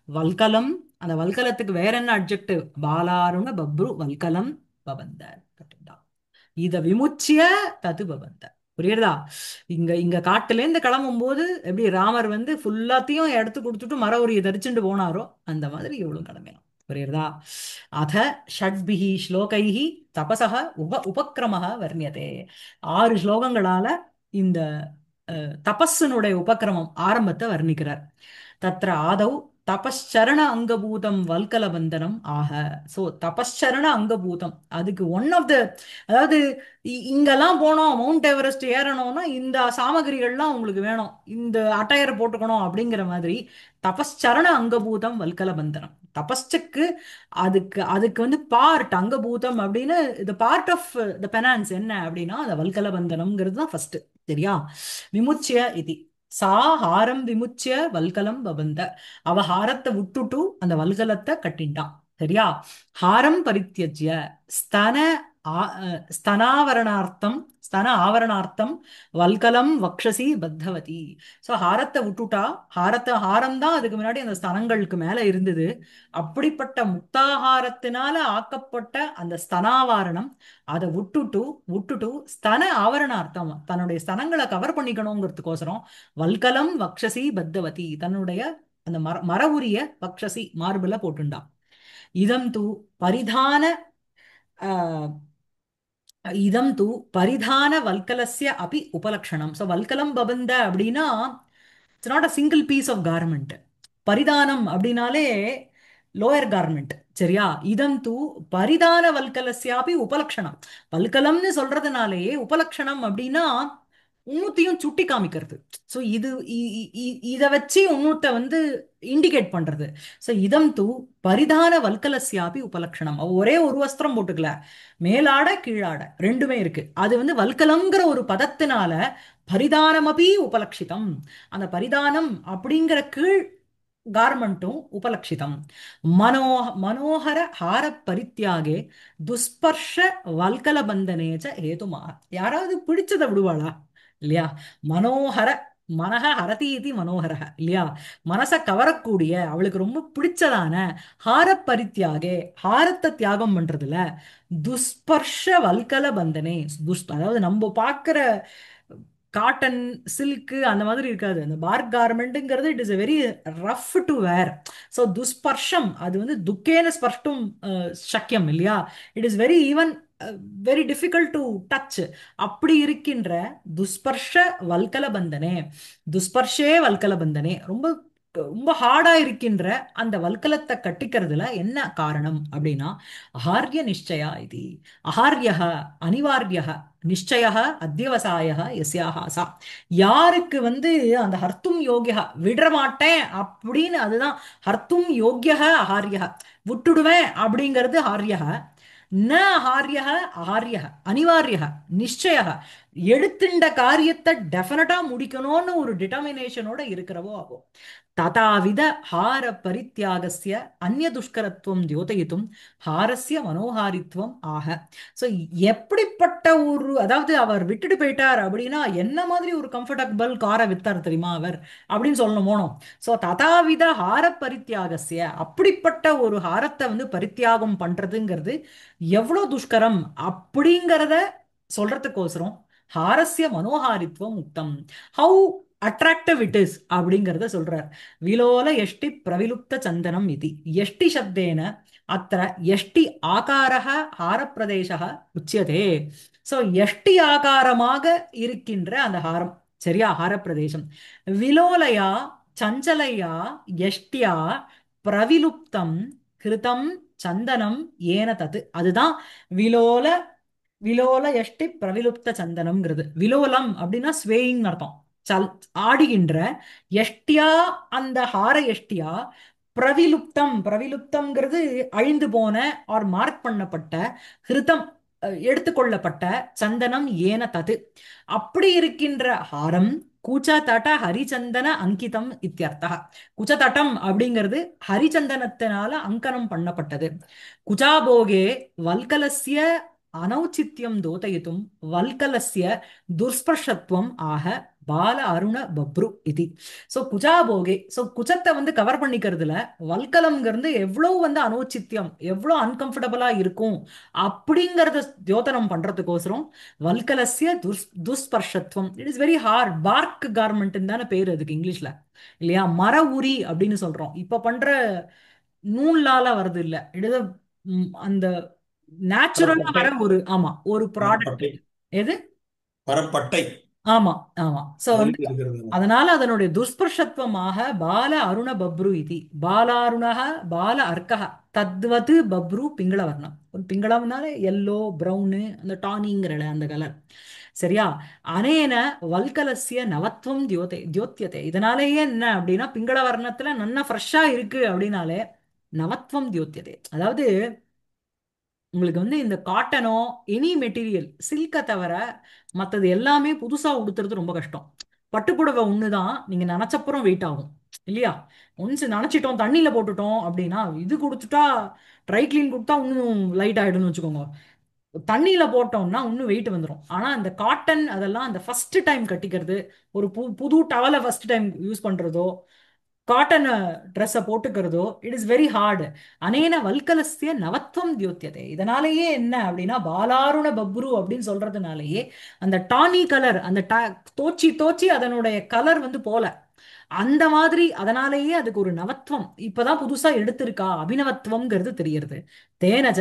வல்கலம். அந்த வல்கலத்துக்கு வேற என்ன அட்ஜெக்டிவ்? பாலாருண பப்ரு வல்கலம் பவந்த. கட்டுண்டா. இத விமுச்சிய தது பவந்த. புரியுறதா? இங்க இங்க காட்டுல இருந்து கிளம்பும் போது எப்படி ராமர் வந்து ஃபுல்லாத்தையும் எடுத்து கொடுத்துட்டு மர உரிய தரிச்சுட்டு போனாரோ அந்த மாதிரி இவளும் கிளம்பினான். புரியுறதா? அத ஷட்பிஹி ஸ்லோகைஹி தபசக உபக்கிரமः வர்ணியதே. 6 ஸ்லோகங்களால இந்த தபஸினுடைய உபக்கிரமம் ஆரம்பத்தை வர்ணிக்கிறார். தத்ர ஆதௌ தபஸ்சரண அங்கபூதம் வல்கல பந்தனம் ஆக. சோ தபஸ்சரண அங்கபூதம் அதுக்கு ஒன் ஆஃப் த, அதாவது இங்கெல்லாம் போனோம் மவுண்ட் எவரெஸ்ட் ஏறணும்னா இந்த சாமகிரிகள்லாம் உங்களுக்கு வேணும், இந்த அட்டையர் போட்டுக்கணும் அப்படிங்கிற மாதிரி தபஸ்சரண அங்கபூதம் வல்கல பந்தனம். தபஸ்சுக்கு அதுக்கு அதுக்கு வந்து பார்ட் அங்கபூதம் அப்படின்னு இது பார்ட் ஆஃப் த பெனான்ஸ் என்ன அப்படின்னா அந்த வல்கல பந்தனம்ங்கிறது தான் ஃபர்ஸ்ட். சரியா? விமுச்சிய இது சா ஹாரம் விமுச்சிய வல்கலம் பவந்த. அவ ஹாரத்தை விட்டுட்டு அந்த வல்கலத்தை கட்டிண்டான். சரியா? ஹாரம் பரித்தியஜ்ய ஸ்தன ஸ்தனாவரணார்த்தம் ஸ்தன ஆவரணார்த்தம் வல்கலம் வக்ஷசி பத்தவதி. சோ ஹாரத்தை விட்டுட்டா. ஹாரம் தான் அதுக்கு முன்னாடி அந்த ஸ்தனங்களுக்கு மேல இருந்தது. அப்படிப்பட்ட முக்தாகாரத்தினால ஆக்கப்பட்ட அந்த ஸ்தனாவாரணம் அதை விட்டுட்டு ஸ்தன ஆவரணார்த்தம் தன்னுடைய ஸ்தனங்களை கவர் பண்ணிக்கணுங்கிறதுக்கோசரம் வல்கலம் வக்ஷசி பத்தவதி தன்னுடைய அந்த மர உரிய வக்ஷசி மார்பிள போட்டுண்டா. இதம் தூ பரிதான இதம் தூ பரிதான வல்கலஸ்ய அபி உபலக்ஷணம். ஸோ வல்கலம் பபந்த அப்படின்னா it's not a single piece of garment. பரிதானம் அப்படின்னாலே லோயர் கார்மெண்ட். சரியா? இதம் தூ பரிதான வல்கலஸ்யாபி உபலக்ஷணம். வல்கலம்னு சொல்றதுனாலேயே உபலக்ஷணம் அப்படின்னா உன்னுத்தையும் சுட்டி காமிக்கிறது. ஸோ இது இதை வச்சு உன்னுத்த வந்து இண்டிகேட் பண்றது. ஸோ இதம் தூ பரிதான வல்கலஸ்யாபி உபலக்ஷணம். அவ ஒரே ஒரு வஸ்திரம் போட்டுக்கல, மேலாட கீழாட ரெண்டுமே இருக்கு. அது வந்து வல்கலம்ங்கிற ஒரு பதத்தினால பரிதானமபி உபலக்ஷிதம். அந்த பரிதானம் அப்படிங்கிற கீழ் கார்மெண்ட்டும் உபலக்ஷிதம். மனோ மனோகர ஹார பரித்தியாகே துஸ்பர்ஷ வல்கல பந்தனேச்ச ஹேதுமாக. யாராவது பிடிச்சதை விடுவாளா? இல்லையா? மனோகர, மனஹ ஹரதி இது மனோகரஹ, இல்லையா? மனசை கவரக்கூடிய, அவளுக்கு ரொம்ப பிடிச்சதான ஹார பரித்தியாகே, ஹாரத்தை தியாகம் பண்றதுல துஸ்பர்ஷ வல்கல பந்தனே, அதாவது நம்ம பார்க்கிற காட்டன் சில்க் அந்த மாதிரி இருக்காது. அந்த பார்க் கார்மெண்ட்ங்கிறது it is a very rough to wear. So துஸ்பர்ஷம் அது வந்து துக்கேன ஸ்பர்ஷ்டும் சக்கியம், இல்லையா? It is very even very difficult to touch. அப்படி இருக்கின்ற துஸ்பர்ஷ வல்கல பந்தனே, துஸ்பர்ஷே வல்கல பந்தனே, ரொம்ப ரொம்ப ஹார்டா இருக்கின்ற அந்த வல்கலத்தை கட்டிக்கிறதுல என்ன காரணம் அப்படின்னா அஹார்ய நிச்சயா இது. அஹார்யக அனிவார்யக நிச்சயः அத்தியவசாயः யஸ்யாஹ சா. யாருக்கு வந்து அந்த ஹர்த்தும் யோகியக விட மாட்டேன் அப்படின்னு, அதுதான் ஹர்த்தும் யோகியக அஹார்யக, விட்டுடுவேன் அப்படிங்கிறது ஹார்யக. ந அஹார்யக அஹார்யக அனிவார்யக நிச்சயக, எடுத்துட்ட காரியத்தை டெஃபினட்டா முடிக்கணும்னு ஒரு டிட்டர்மினேஷனோட இருக்கிறவோ ஆகும். ததாவித ஹார பரித்தியாகஸ்ய அந்நிய துஷ்கரத்துவம் தியோதயித்தும் ஹாரஸ்ய மனோஹாரித்துவம் ஆக. ஸோ எப்படிப்பட்ட ஒரு, அதாவது அவர் விட்டுட்டு போயிட்டார் அப்படின்னா என்ன மாதிரி ஒரு கம்ஃபர்டபுள் காரை வித்தார் தெரியுமா அவர், அப்படின்னு சொல்லணும் போனோம். ஸோ ததாவித ஹார பரித்தியாகஸ்ய, அப்படிப்பட்ட ஒரு ஹாரத்தை வந்து பரித்தியாகம் பண்றதுங்கிறது எவ்வளோ துஷ்கரம் அப்படிங்கிறத சொல்றதுக்கோசரம் ஹாரஸ்ய மனோஹாரித்துவம் உக்தம். ஹவு அட்ராக்டிவ் இட் இஸ் அப்படிங்கிறத சொல்றார். விலோல எஷ்டி பிரவிலுப்த சந்தனம் இது எஷ்டி சப்தேன அத்த எஷ்டி ஆகாரக ஹாரப்பிரதேசக உச்சியதே. ஸோ எஷ்டி ஆகாரமாக இருக்கின்ற அந்த ஹாரம், சரியா? ஹாரப்பிரதேசம் விலோலையா சஞ்சலையா எஷ்டியா பிரவிலுப்தம் கிருதம் சந்தனம் ஏன தத்து. அதுதான் விலோல, விலோல எஷ்டி பிரவிலுப்த சந்தனம்ங்கிறது. விலோலம் அப்படின்னா ஸ்வேயிங் அர்த்தம். சல், ஆடுகின்ற. எஷ்டியா, அந்த ஹார எஷ்டியா. பிரவிலுப்தம், பிரவிலுப்தம்ங்கிறது அழிந்து போன ஆர் மார்க் பண்ணப்பட்ட. ஹிருதம் எடுத்துக்கொள்ளப்பட்ட. சந்தனம் ஏன தது, அப்படி இருக்கின்ற ஹாரம் கூச்சதட ஹரிச்சந்தன அங்கிதம் இத்தியர்த்தः. குச்சதட்டம் அப்படிங்கிறது ஹரிச்சந்தனத்தினால அங்கனம் பண்ணப்பட்டது. குஜாபோகே வல்கலஸ்ய அனௌச்சித்யம் தோதயித்தும் வல்கலஸ்ய துர்ஸ்பர்ஷத்துவம் ஆக பால அருண பப்ரு இது. ஸோ குஜாபோகே, ஸோ குச்சத்தை வந்து கவர் பண்ணிக்கிறதுல வல்கலம்ங்கிறது எவ்வளவு வந்து அனௌச்சித்யம், எவ்வளோ அன்கம்ஃபர்டபுளா இருக்கும் அப்படிங்கறத தியோதனம் பண்றதுக்கோசரம் வல்கலஸ்ய துஸ்பர்ஷத்துவம். It is very hard. Bark garment தானே பேர் அதுக்கு இங்கிலீஷ்ல, இல்லையா? மர உரி அப்படின்னு சொல்றோம். இப்ப பண்ற நூல்லால வருது இல்ல. இட் இஸ் அந்த நேச்சுரலா மரப்பட்டை. வர ஒரு, ஆமா, ஒரு ப்ராடக்ட். மரப்பட்டை. எது? மரப்பட்டை. ஆமா, ஆமா. சோ வந்து அருகி இருக்கிறது. அதனால அதனுடைய துஷ்பிரஷத்துவமாக பால அருண பப்ரு இது. பாலாருணக பால அர்க்கக தத்வது பப்ரு பிங்களவர்ணம். ஒரு பிங்களம்னாலே எல்லோ பிரவுனு, அந்த டானிங்கிற அந்த கலர். சரியா? அனேன வல்கலசிய நவத்துவம் தியோத்தியத்தை. இதனாலேயே என்ன அப்படின்னா பிங்கள வர்ணத்துல நல்லா ஃப்ரெஷ்ஷா இருக்கு அப்படின்னாலே நவத்துவம் தியோத்தியதே. அதாவது உங்களுக்கு வந்து இந்த காட்டனோ எனி மெட்டீரியல் சில்கை தவிர மற்றது எல்லாமே புதுசா உடுத்துறது ரொம்ப கஷ்டம். பட்டுப்புடவை ஒண்ணுதான் நீங்க நினைச்சப்புறம் வெயிட் ஆகும், இல்லையா? ஒன்ஸ் நினைச்சிட்டோம் தண்ணியில போட்டுட்டோம் அப்படின்னா, இது கொடுத்துட்டா ட்ரை கிளீன் கொடுத்தா இன்னும் லைட் ஆயிடும்னு வச்சுக்கோங்க. தண்ணியில போட்டோம்னா இன்னும் வெயிட் வந்துடும். ஆனா அந்த காட்டன் அதெல்லாம் அந்த ஃபர்ஸ்ட் டைம் கட்டிக்கிறது, ஒரு புது டவலை ஃபர்ஸ்ட் டைம் யூஸ் பண்றதோ, காட்டன் ட்ரெஸ்ஸை போட்டுக்கிறதோ, இட் இஸ் வெரி ஹார்டு. அனேன வல்கலஸ்ய நவத்துவம் தியோத்தியதே. இதனாலேயே என்ன அப்படின்னா பாலாருண பப்ரு அப்படின்னு சொல்றதுனாலேயே அந்த டானி கலர், அந்த தோச்சி தோச்சி அதனுடைய கலர் வந்து போல அந்த மாதிரி அதனாலேயே அதுக்கு ஒரு நவத்வம் இப்பதான் புதுசா எடுத்திருக்கா, அபிநவத்வம்ங்கிறது தெரியறது. தேனஜ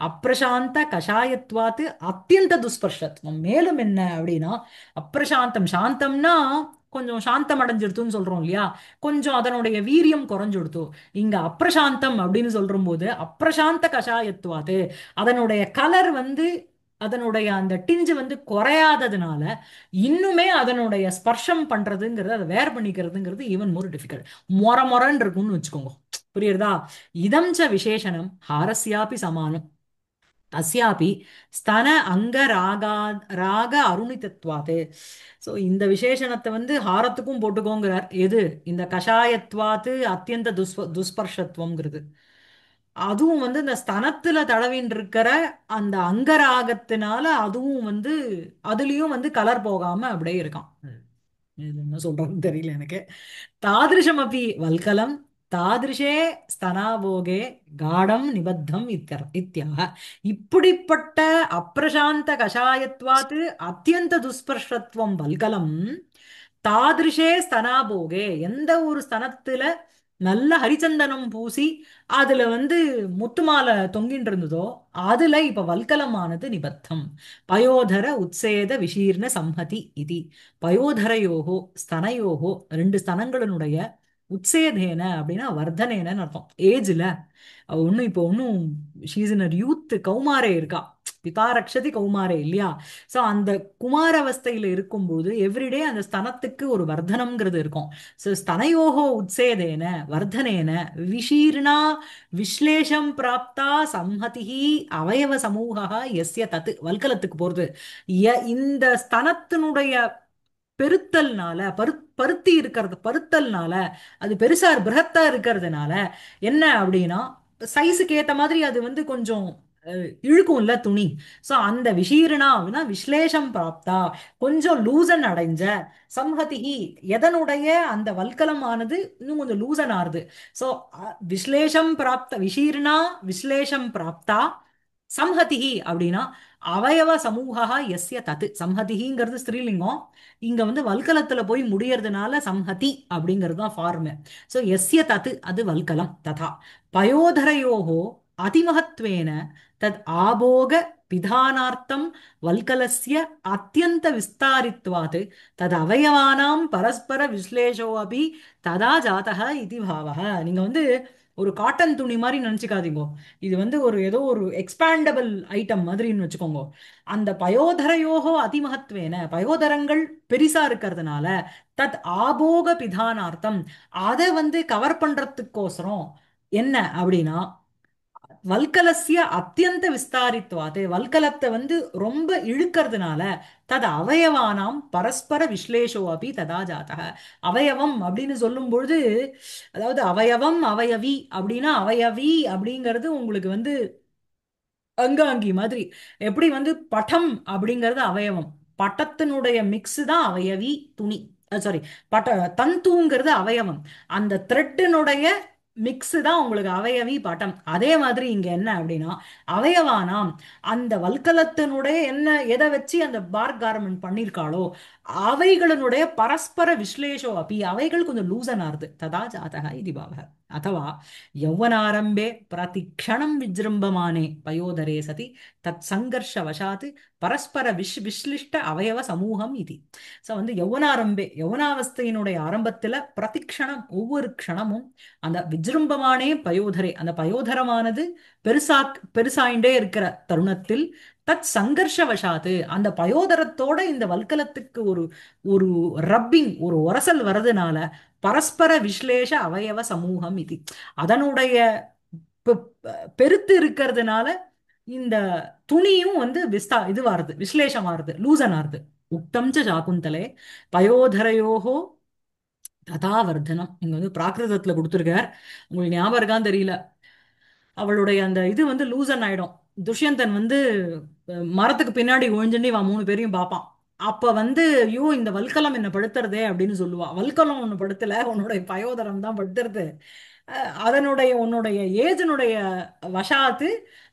அப்பிரசாந்த கஷாயத்வாத்து அத்தியந்த துஸ்பர்ஷத்வம். மேலும் என்ன அப்படின்னா, அப்பிரசாந்தம், சாந்தம்னா கொஞ்சம் சாந்தம் அடைஞ்சிடுத்துன்னு சொல்றோம் இல்லையா, கொஞ்சம் அதனுடைய வீரியம் குறைஞ்சுடுத்து. இங்க அப்பிரசாந்தம் அப்படின்னு சொல்ற போது அப்பிரசாந்த கஷாயத்துவாது, அதனுடைய கலர் வந்து அதனுடைய அந்த டிஞ்சு வந்து குறையாததுனால இன்னுமே அதனுடைய ஸ்பர்ஷம் பண்றதுங்கிறது, அதை வேர் பண்ணிக்கிறதுங்கிறது ஈவன் மோர் டிஃபிகல்ட். மொரன்னு இருக்கும்னு வச்சுக்கோங்க. புரியுறதா? இதம் ச விசேஷணம் ஹாரஸ்யாபி சமானம் தஸ்யாபி ஸ்தன அங்க ராகா ராக அருணிதத்வாது. ஸோ இந்த விசேஷணத்தை வந்து ஹாரத்துக்கும் போட்டுக்கோங்கிறார். எது? இந்த கஷாயத்வாத்து அத்தியந்த துஸ்பர்ஷத்துவம்ங்கிறது. அதுவும் வந்து இந்த ஸ்தனத்துல தடவின்னு இருக்கிற அந்த அங்கராகத்தினால அதுவும் வந்து அதுலயும் வந்து கலர் போகாம அப்படியே இருக்கான். இது என்ன சொல்றதுன்னு தெரியல எனக்கு. தாதிருஷமபி வல்கலம் தாதிருஷே ஸ்தனாபோகே காடம் நிபத்தம் இத்தியாக. இப்படிப்பட்ட அப்பிரசாந்த கஷாயத்வாத்து அத்தியந்த துஸ்பர்ஷத்துவம் வல்கலம் தாதிருஷே ஸ்தனாபோகே, எந்த ஒரு ஸ்தனத்துல நல்ல ஹரிச்சந்தனம் பூசி அதுல வந்து முத்து மாலை தொங்கிட்டு இருந்ததோ அதுல இப்ப வல்கலமானது நிபத்தம். பயோதர உத்சேத விசீர்ண சம்ஹதி இது. பயோதரயோகோ ஸ்தனயோகோ, ரெண்டு ஸ்தனங்களினுடைய உத்சேதேன அப்படின்னா வர்தனேனன்னு அர்த்தம். ஏஜ்ல ஒன்னும் இப்போ ஒன்னும் ஷீஸ் இன் யூத், கௌமாரே இருக்கா. பிதா ரக்ஷதி கௌமாரே இல்லையா. சோ அந்த குமார அவஸ்தையில இருக்கும்போது எவ்ரிடே அந்த ஸ்தனத்துக்கு ஒரு வர்தனம்ங்கிறது இருக்கும். சோ ஸ்தனயோகோ உத்சேதேன வர்தனேன விஷீர்ணா விஸ்லேஷம் பிராப்தா சம்ஹதிஹி அவயவ சமூகா எஸ்ய தத்து. வல்கலத்துக்கு போறது இந்த ஸ்தனத்தினுடைய பெருத்தல்னால, பருத்தி இருக்கிறது பருத்தல்னால, அது பெருசா பிரகத்தா இருக்கிறதுனால என்ன அப்படின்னா, சைஸுக்கு ஏத்த மாதிரி அது வந்து கொஞ்சம் இழுக்கும்ல துணி. சோ அந்த விஷீரணா அப்படின்னா விஸ்லேஷம் பிராப்தா, கொஞ்சம் லூசன் அடைஞ்ச சம்ஹதிஹி, எதனுடைய அந்த வல்கலமானது இன்னும் கொஞ்சம் லூசன் ஆறுது. சோ விஸ்லேஷம் பிராப்த விஷீர்ணா விஸ்லேஷம் பிராப்தா சம்ஹதிஹி அப்படின்னா அவயவ சமூகா எஸ்ய தத்து. சம்ஹதிங்கிறது ஸ்திரீலிங்கம், இங்க வந்து வல்கலத்துல போய் முடியறதுனால சம்ஹதி அப்படிங்கிறது தான் ஃபார்ம். சோ எஸ்ய தத்து அது வல்கலம். ததா பயோதரயோகோ அதிமகத்வேன தத் ஆபோக பிதானார்த்தம் வல்கலஸ்ய அத்தியந்த விஸ்தாரித்வாத் தத் அவயவானாம் பரஸ்பர விஸ்லேஷோ அபி ததா ஜாதக இது பாவக. நீங்க வந்து ஒரு காட்டன் துணி மாதிரி நினைச்சுக்காதீங்க. இது வந்து ஒரு ஏதோ ஒரு எக்ஸ்பேண்டபிள் ஐட்டம் மாதிரின்னு வச்சுக்கோங்க. அந்த பயோதரயோகோ அதிமகத்வேன, பயோதரங்கள் பெரிசா இருக்கிறதுனால தத் ஆபோக பிதானார்த்தம், அதை வந்து கவர் பண்றதுக்கோசரம் என்ன அப்படின்னா வல்கலஸ்ய அத்தியந்த விஸ்தாரித்வாது, வல்கலத்தை வந்து ரொம்ப இழுக்கிறதுனால தது அவயவானாம் பரஸ்பர விஸ்லேஷோ அபி ததா ஜாதக. அவயவம் அப்படின்னு சொல்லும் பொழுது, அதாவது அவயவம் அவயவி அப்படின்னா அவயவி அப்படிங்கிறது உங்களுக்கு வந்து அங்காங்கி மாதிரி. எப்படி வந்து பட்டம் அப்படிங்கிறது அவயவம், பட்டத்தினுடைய மிக்ஸ் தான் அவயவி துணி. சாரி, பட்ட தந்துங்கிறது அவயவம், அந்த த்ரெட்டினுடைய மிக்ஸ் தான் உங்களுக்கு அவயவி பட்டம். அதே மாதிரி இங்க என்ன அப்படின்னா அவயவானாம், அந்த வல்கலத்தினுடைய என்ன எதை வச்சு அந்த பார்க் கார்மெண்ட் பண்ணியிருக்காளோ அவைகளினுடைய பரஸ்பர விஸ்லேஷோ அப்படி அவைகள் கொஞ்சம் லூசன் ஆறுது. ததா ஜாதக இது பாவக. अथवा यौवनारंभे प्रतिक्षणं विजृंभमाने पयोदरे सति तत्संघर्षवशात् परस्पर विश्लिष्ट அவயவ சமூகம் இது. ஸோ வந்து யௌவனாரம்பே, யௌவனாவஸ்தையினுடைய ஆரம்பத்துல பிரதிக்ஷணம் ஒவ்வொரு க்ஷணமும் அந்த விஜృంభமானே பயோதரே, அந்த பயோதரமானது பெருசாயிண்டே இருக்கிற தருணத்தில் தத் சங்கர்ஷவசாத்து, அந்த பயோதரத்தோட இந்த வல்கலத்துக்கு ஒரு ஒரு ரப்பிங், ஒரு உரசல் வர்றதுனால பரஸ்பர விஸ்லேஷ அவயவ சமூகம் இது, அதனுடைய பெருத்து இருக்கிறதுனால இந்த துணியும் வந்து இதுவாருது, விஸ்லேஷமாறுது, லூசனாருது. உக்தம் ச சாகுந்தலே பயோதரயோகோ ததா வர்தனம். இங்க வந்து பிராகிருதத்துல கொடுத்துருக்கார். உங்களுக்கு ஞாபகம் இருக்கான்னு தெரியல. அவளுடைய அந்த இது வந்து லூசன் ஆயிடும். துஷ்யந்தன் வந்து மரத்துக்கு பின்னாடி ஒழிஞ்சுன்னு இவன் மூணு பேரையும் பார்ப்பான். அப்ப வந்து ஐயோ இந்த வல்கலம் என்ன படுத்துறதே அப்படின்னு சொல்லுவா. வல்கலம் ஒண்ணு படுத்தல, உன்னுடைய பயோதரம் தான் படுத்துறது. அதனுடைய உன்னுடைய ஏஜனுடைய வஷாத்து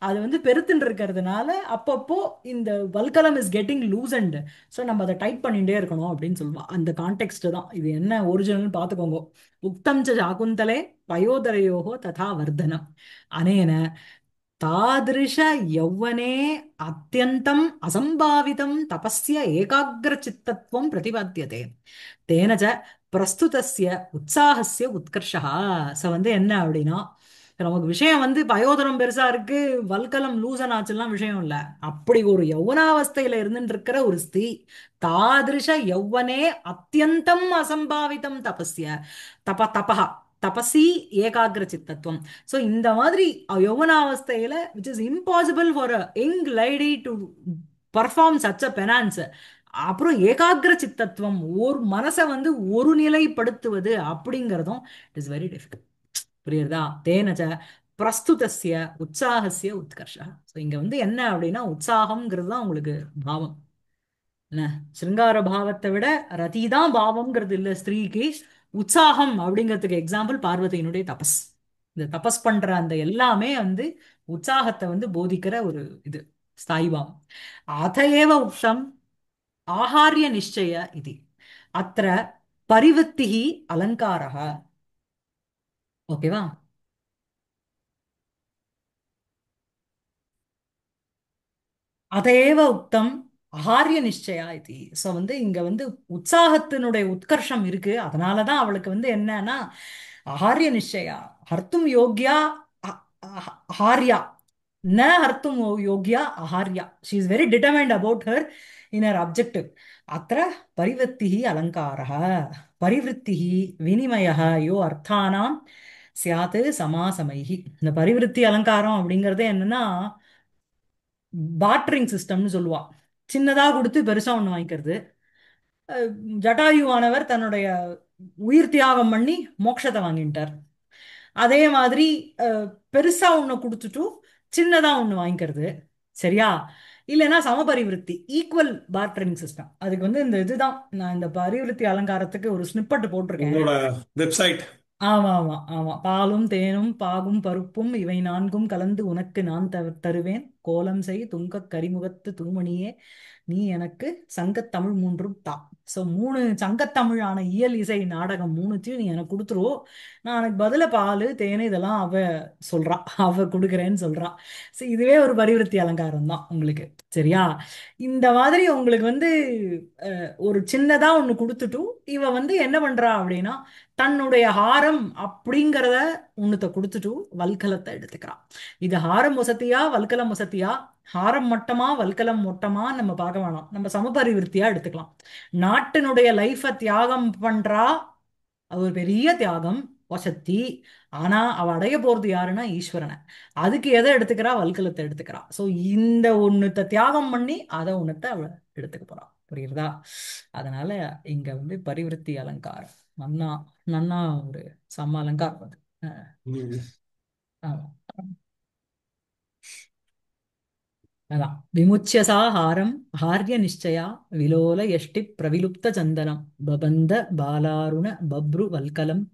அது வந்து பெருத்துன்னு இருக்கிறதுனால அப்பப்போ இந்த வல்கலம் இஸ் கெட்டிங் லூசன்ட். ஸோ நம்ம அதை டைட் பண்ணிட்டே இருக்கணும் அப்படின்னு சொல்லுவான். அந்த கான்டெக்ட் தான் இது, என்ன ஒரிஜினல்னு பார்த்துக்கோங்க. உக்தம் ச சாகுந்தலே பயோதரையோகோ ததா வர்தனம் அனேன தாதிருஷ யௌவனே அத்தியந்தம் அசம்பாவிதம் தபஸ்ய ஏகாகிர சித்தத்துவம் பிரதிபாத்தியதே தேன ச பிரஸ்துதஸ்ய உற்சாகஸ்ய உத்கர்ஷா. ஸோ வந்து என்ன அப்படின்னா, நமக்கு விஷயம் வந்து பயோதரம் பெருசா இருக்கு, வல்கலம் லூசன் ஆச்சுலாம் விஷயம் இல்ல. அப்படி ஒரு யௌவனாவஸ்தையில இருந்துட்டு இருக்கிற ஒரு ஸ்திரீ தாதிருஷ யௌவனே அத்தியந்தம் அசம்பாவிதம் தபஸ்ய தபஹா தபசி ஏகாகிர சித்தத்துவம். ஸோ இந்த மாதிரி யௌவனாவஸ்தையில which is impossible for a young lady to perform such a penance. அப்புறம் ஏகாகிர சித்தத்துவம், ஒரு மனசை வந்து ஒரு நிலைப்படுத்துவது அப்படிங்கிறதும் இட் இஸ் வெரி டிஃபிகல்ட். புரியுறதா? தேனச்ச பிரஸ்துதஸ்ய உற்சாகஸ்ய உத்கர்ஷா. ஸோ இங்க வந்து என்ன அப்படின்னா உற்சாகம்ங்கிறது தான் உங்களுக்கு பாவம். என்ன, சிருங்கார பாவத்தை விட ரதி தான் பாவம்ங்கிறது இல்ல ஸ்திரீக்கு. உற்சாகம் அப்படிங்கிறதுக்கு எக்ஸாம்பிள் பார்வதியினுடைய தபஸ். இந்த தபஸ் பண்ற அந்த எல்லாமே வந்து உற்சாகத்தை வந்து போதிக்கிற ஒரு இது ஸ்தாயி பாவம். அதையேவ உக்ஷம் ஆஹாரிய நிச்சய இது அത്ര பரிவృத்திஹி அலங்காரः. ஓகேவா? அதேவ உக்தம் ஆஹாரிய நிச்சயா இது. ஸோ வந்து இங்க வந்து உற்சாகத்தினுடைய உத்கர்ஷம் இருக்கு, அதனாலதான் அவளுக்கு வந்து என்னன்னா ஆஹாரிய நிச்சயா ஹர்த்தும் யோக்யா ஆஹார்யா ந ஹர்த்தும் யோக்யா ஆஹார்யா. She is very determined about her in her objective. அത്ര பரிவృத்திஹி அலங்காரः பரிவృத்திஹி வினிமயः யோ அர்த்தானாம் சியாத் சமாசமைஹி. இந்த பரிவிருத்தி அலங்காரம் அப்படிங்கறது என்னன்னா பார்ட்டரிங் சிஸ்டம்னு சொல்லுவா. சின்னதா கொடுத்து பெருசா ஒண்ணு வாங்கிக்கிறது. அஹ் ஜட்டாயுவானவர் தன்னுடைய உயிர் தியாகம் பண்ணி மோட்சத்தை வாங்கிட்டார். அதே மாதிரி அஹ், பெருசா ஒண்ணு கொடுத்துட்டு சின்னதா ஒண்ணு வாங்கிக்கிறது. சரியா? இல்லைன்னா சமபரிவிருத்தி, ஈக்குவல் பார்ட்டரிங் சிஸ்டம். அதுக்கு வந்து இந்த இதுதான், நான் இந்த பரிவிருத்தி அலங்காரத்துக்கு ஒரு ஸ்னிப்பட் போட்டிருக்கேன். உங்களோட வெப்சைட். ஆமா ஆமா ஆமா. பாலும் தேனும் பாகும் பருப்பும் இவை நான்கும் கலந்து உனக்கு நான் தருவேன் கோலம் செய் துங்கக் கரிமுகத்து தூமணியே நீ எனக்கு சங்கத்தமிழ் மூன்றும் தா. ஸோ மூணு சங்கத்தமிழான இயல் இசை நாடகம் மூணுத்தையும் நீ எனக்கு கொடுத்துருவோ, நான் எனக்கு பதிலா பால் தேனு இதெல்லாம் அவ சொல்றா, அவ கொடுக்குறேன்னு சொல்றா. ஸோ இதுவே ஒரு பரிவிருத்தி அலங்காரம் தான் உங்களுக்கு. சரியா? இந்த மாதிரி உங்களுக்கு வந்து ஒரு சின்னதா ஒண்ணு கொடுத்துட்டு இவ வந்து என்ன பண்றா அப்படின்னா தன்னுடைய ஹாரம் அப்படிங்கிறத உன்னத்தை கொடுத்துட்டு வல்கலத்தை எடுத்துக்கிறான். இது ஹாரம் வசதியா வல்கலம் வசதியா, ஹாரம் மட்டமா வல்கலம் மொட்டமா நம்ம பார்க்க வேணாம், நம்ம சமபரிவிருத்தியா எடுத்துக்கலாம். நாட்டினுடைய லைஃபை தியாகம் பண்றா, அது ஒரு பெரிய தியாகம் வசத்தி. ஆனா அவ அடைய போறது யாருன்னா ஈஸ்வரனை. அதுக்கு எதை எடுத்துக்கிறா? வல்கலத்தை எடுத்துக்கிறா. சோ இந்த ஒண்ணுத்த தியாகம் பண்ணி அதை ஒண்ணுத்த அவ எடுத்துக்க போறா. புரியுறதா? அதனால இங்க வந்து பரிவிருத்தி அலங்காரம் நன்னா நன்னா ஒரு செம்ம அலங்காரம் அது. ம். ஆமா. அதான் விமுச்சியசா ஹாரம் ஹாரிய நிச்சயா விலோல யஷ்டி பிரவிலுப்த சந்தனம் பபந்த பாலாருண பப்ரு வல்கலம்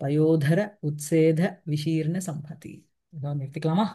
பயோதர உத்சேத விஷீர்ண சம்பதி. இதான் நிறுத்திக்கலாமா?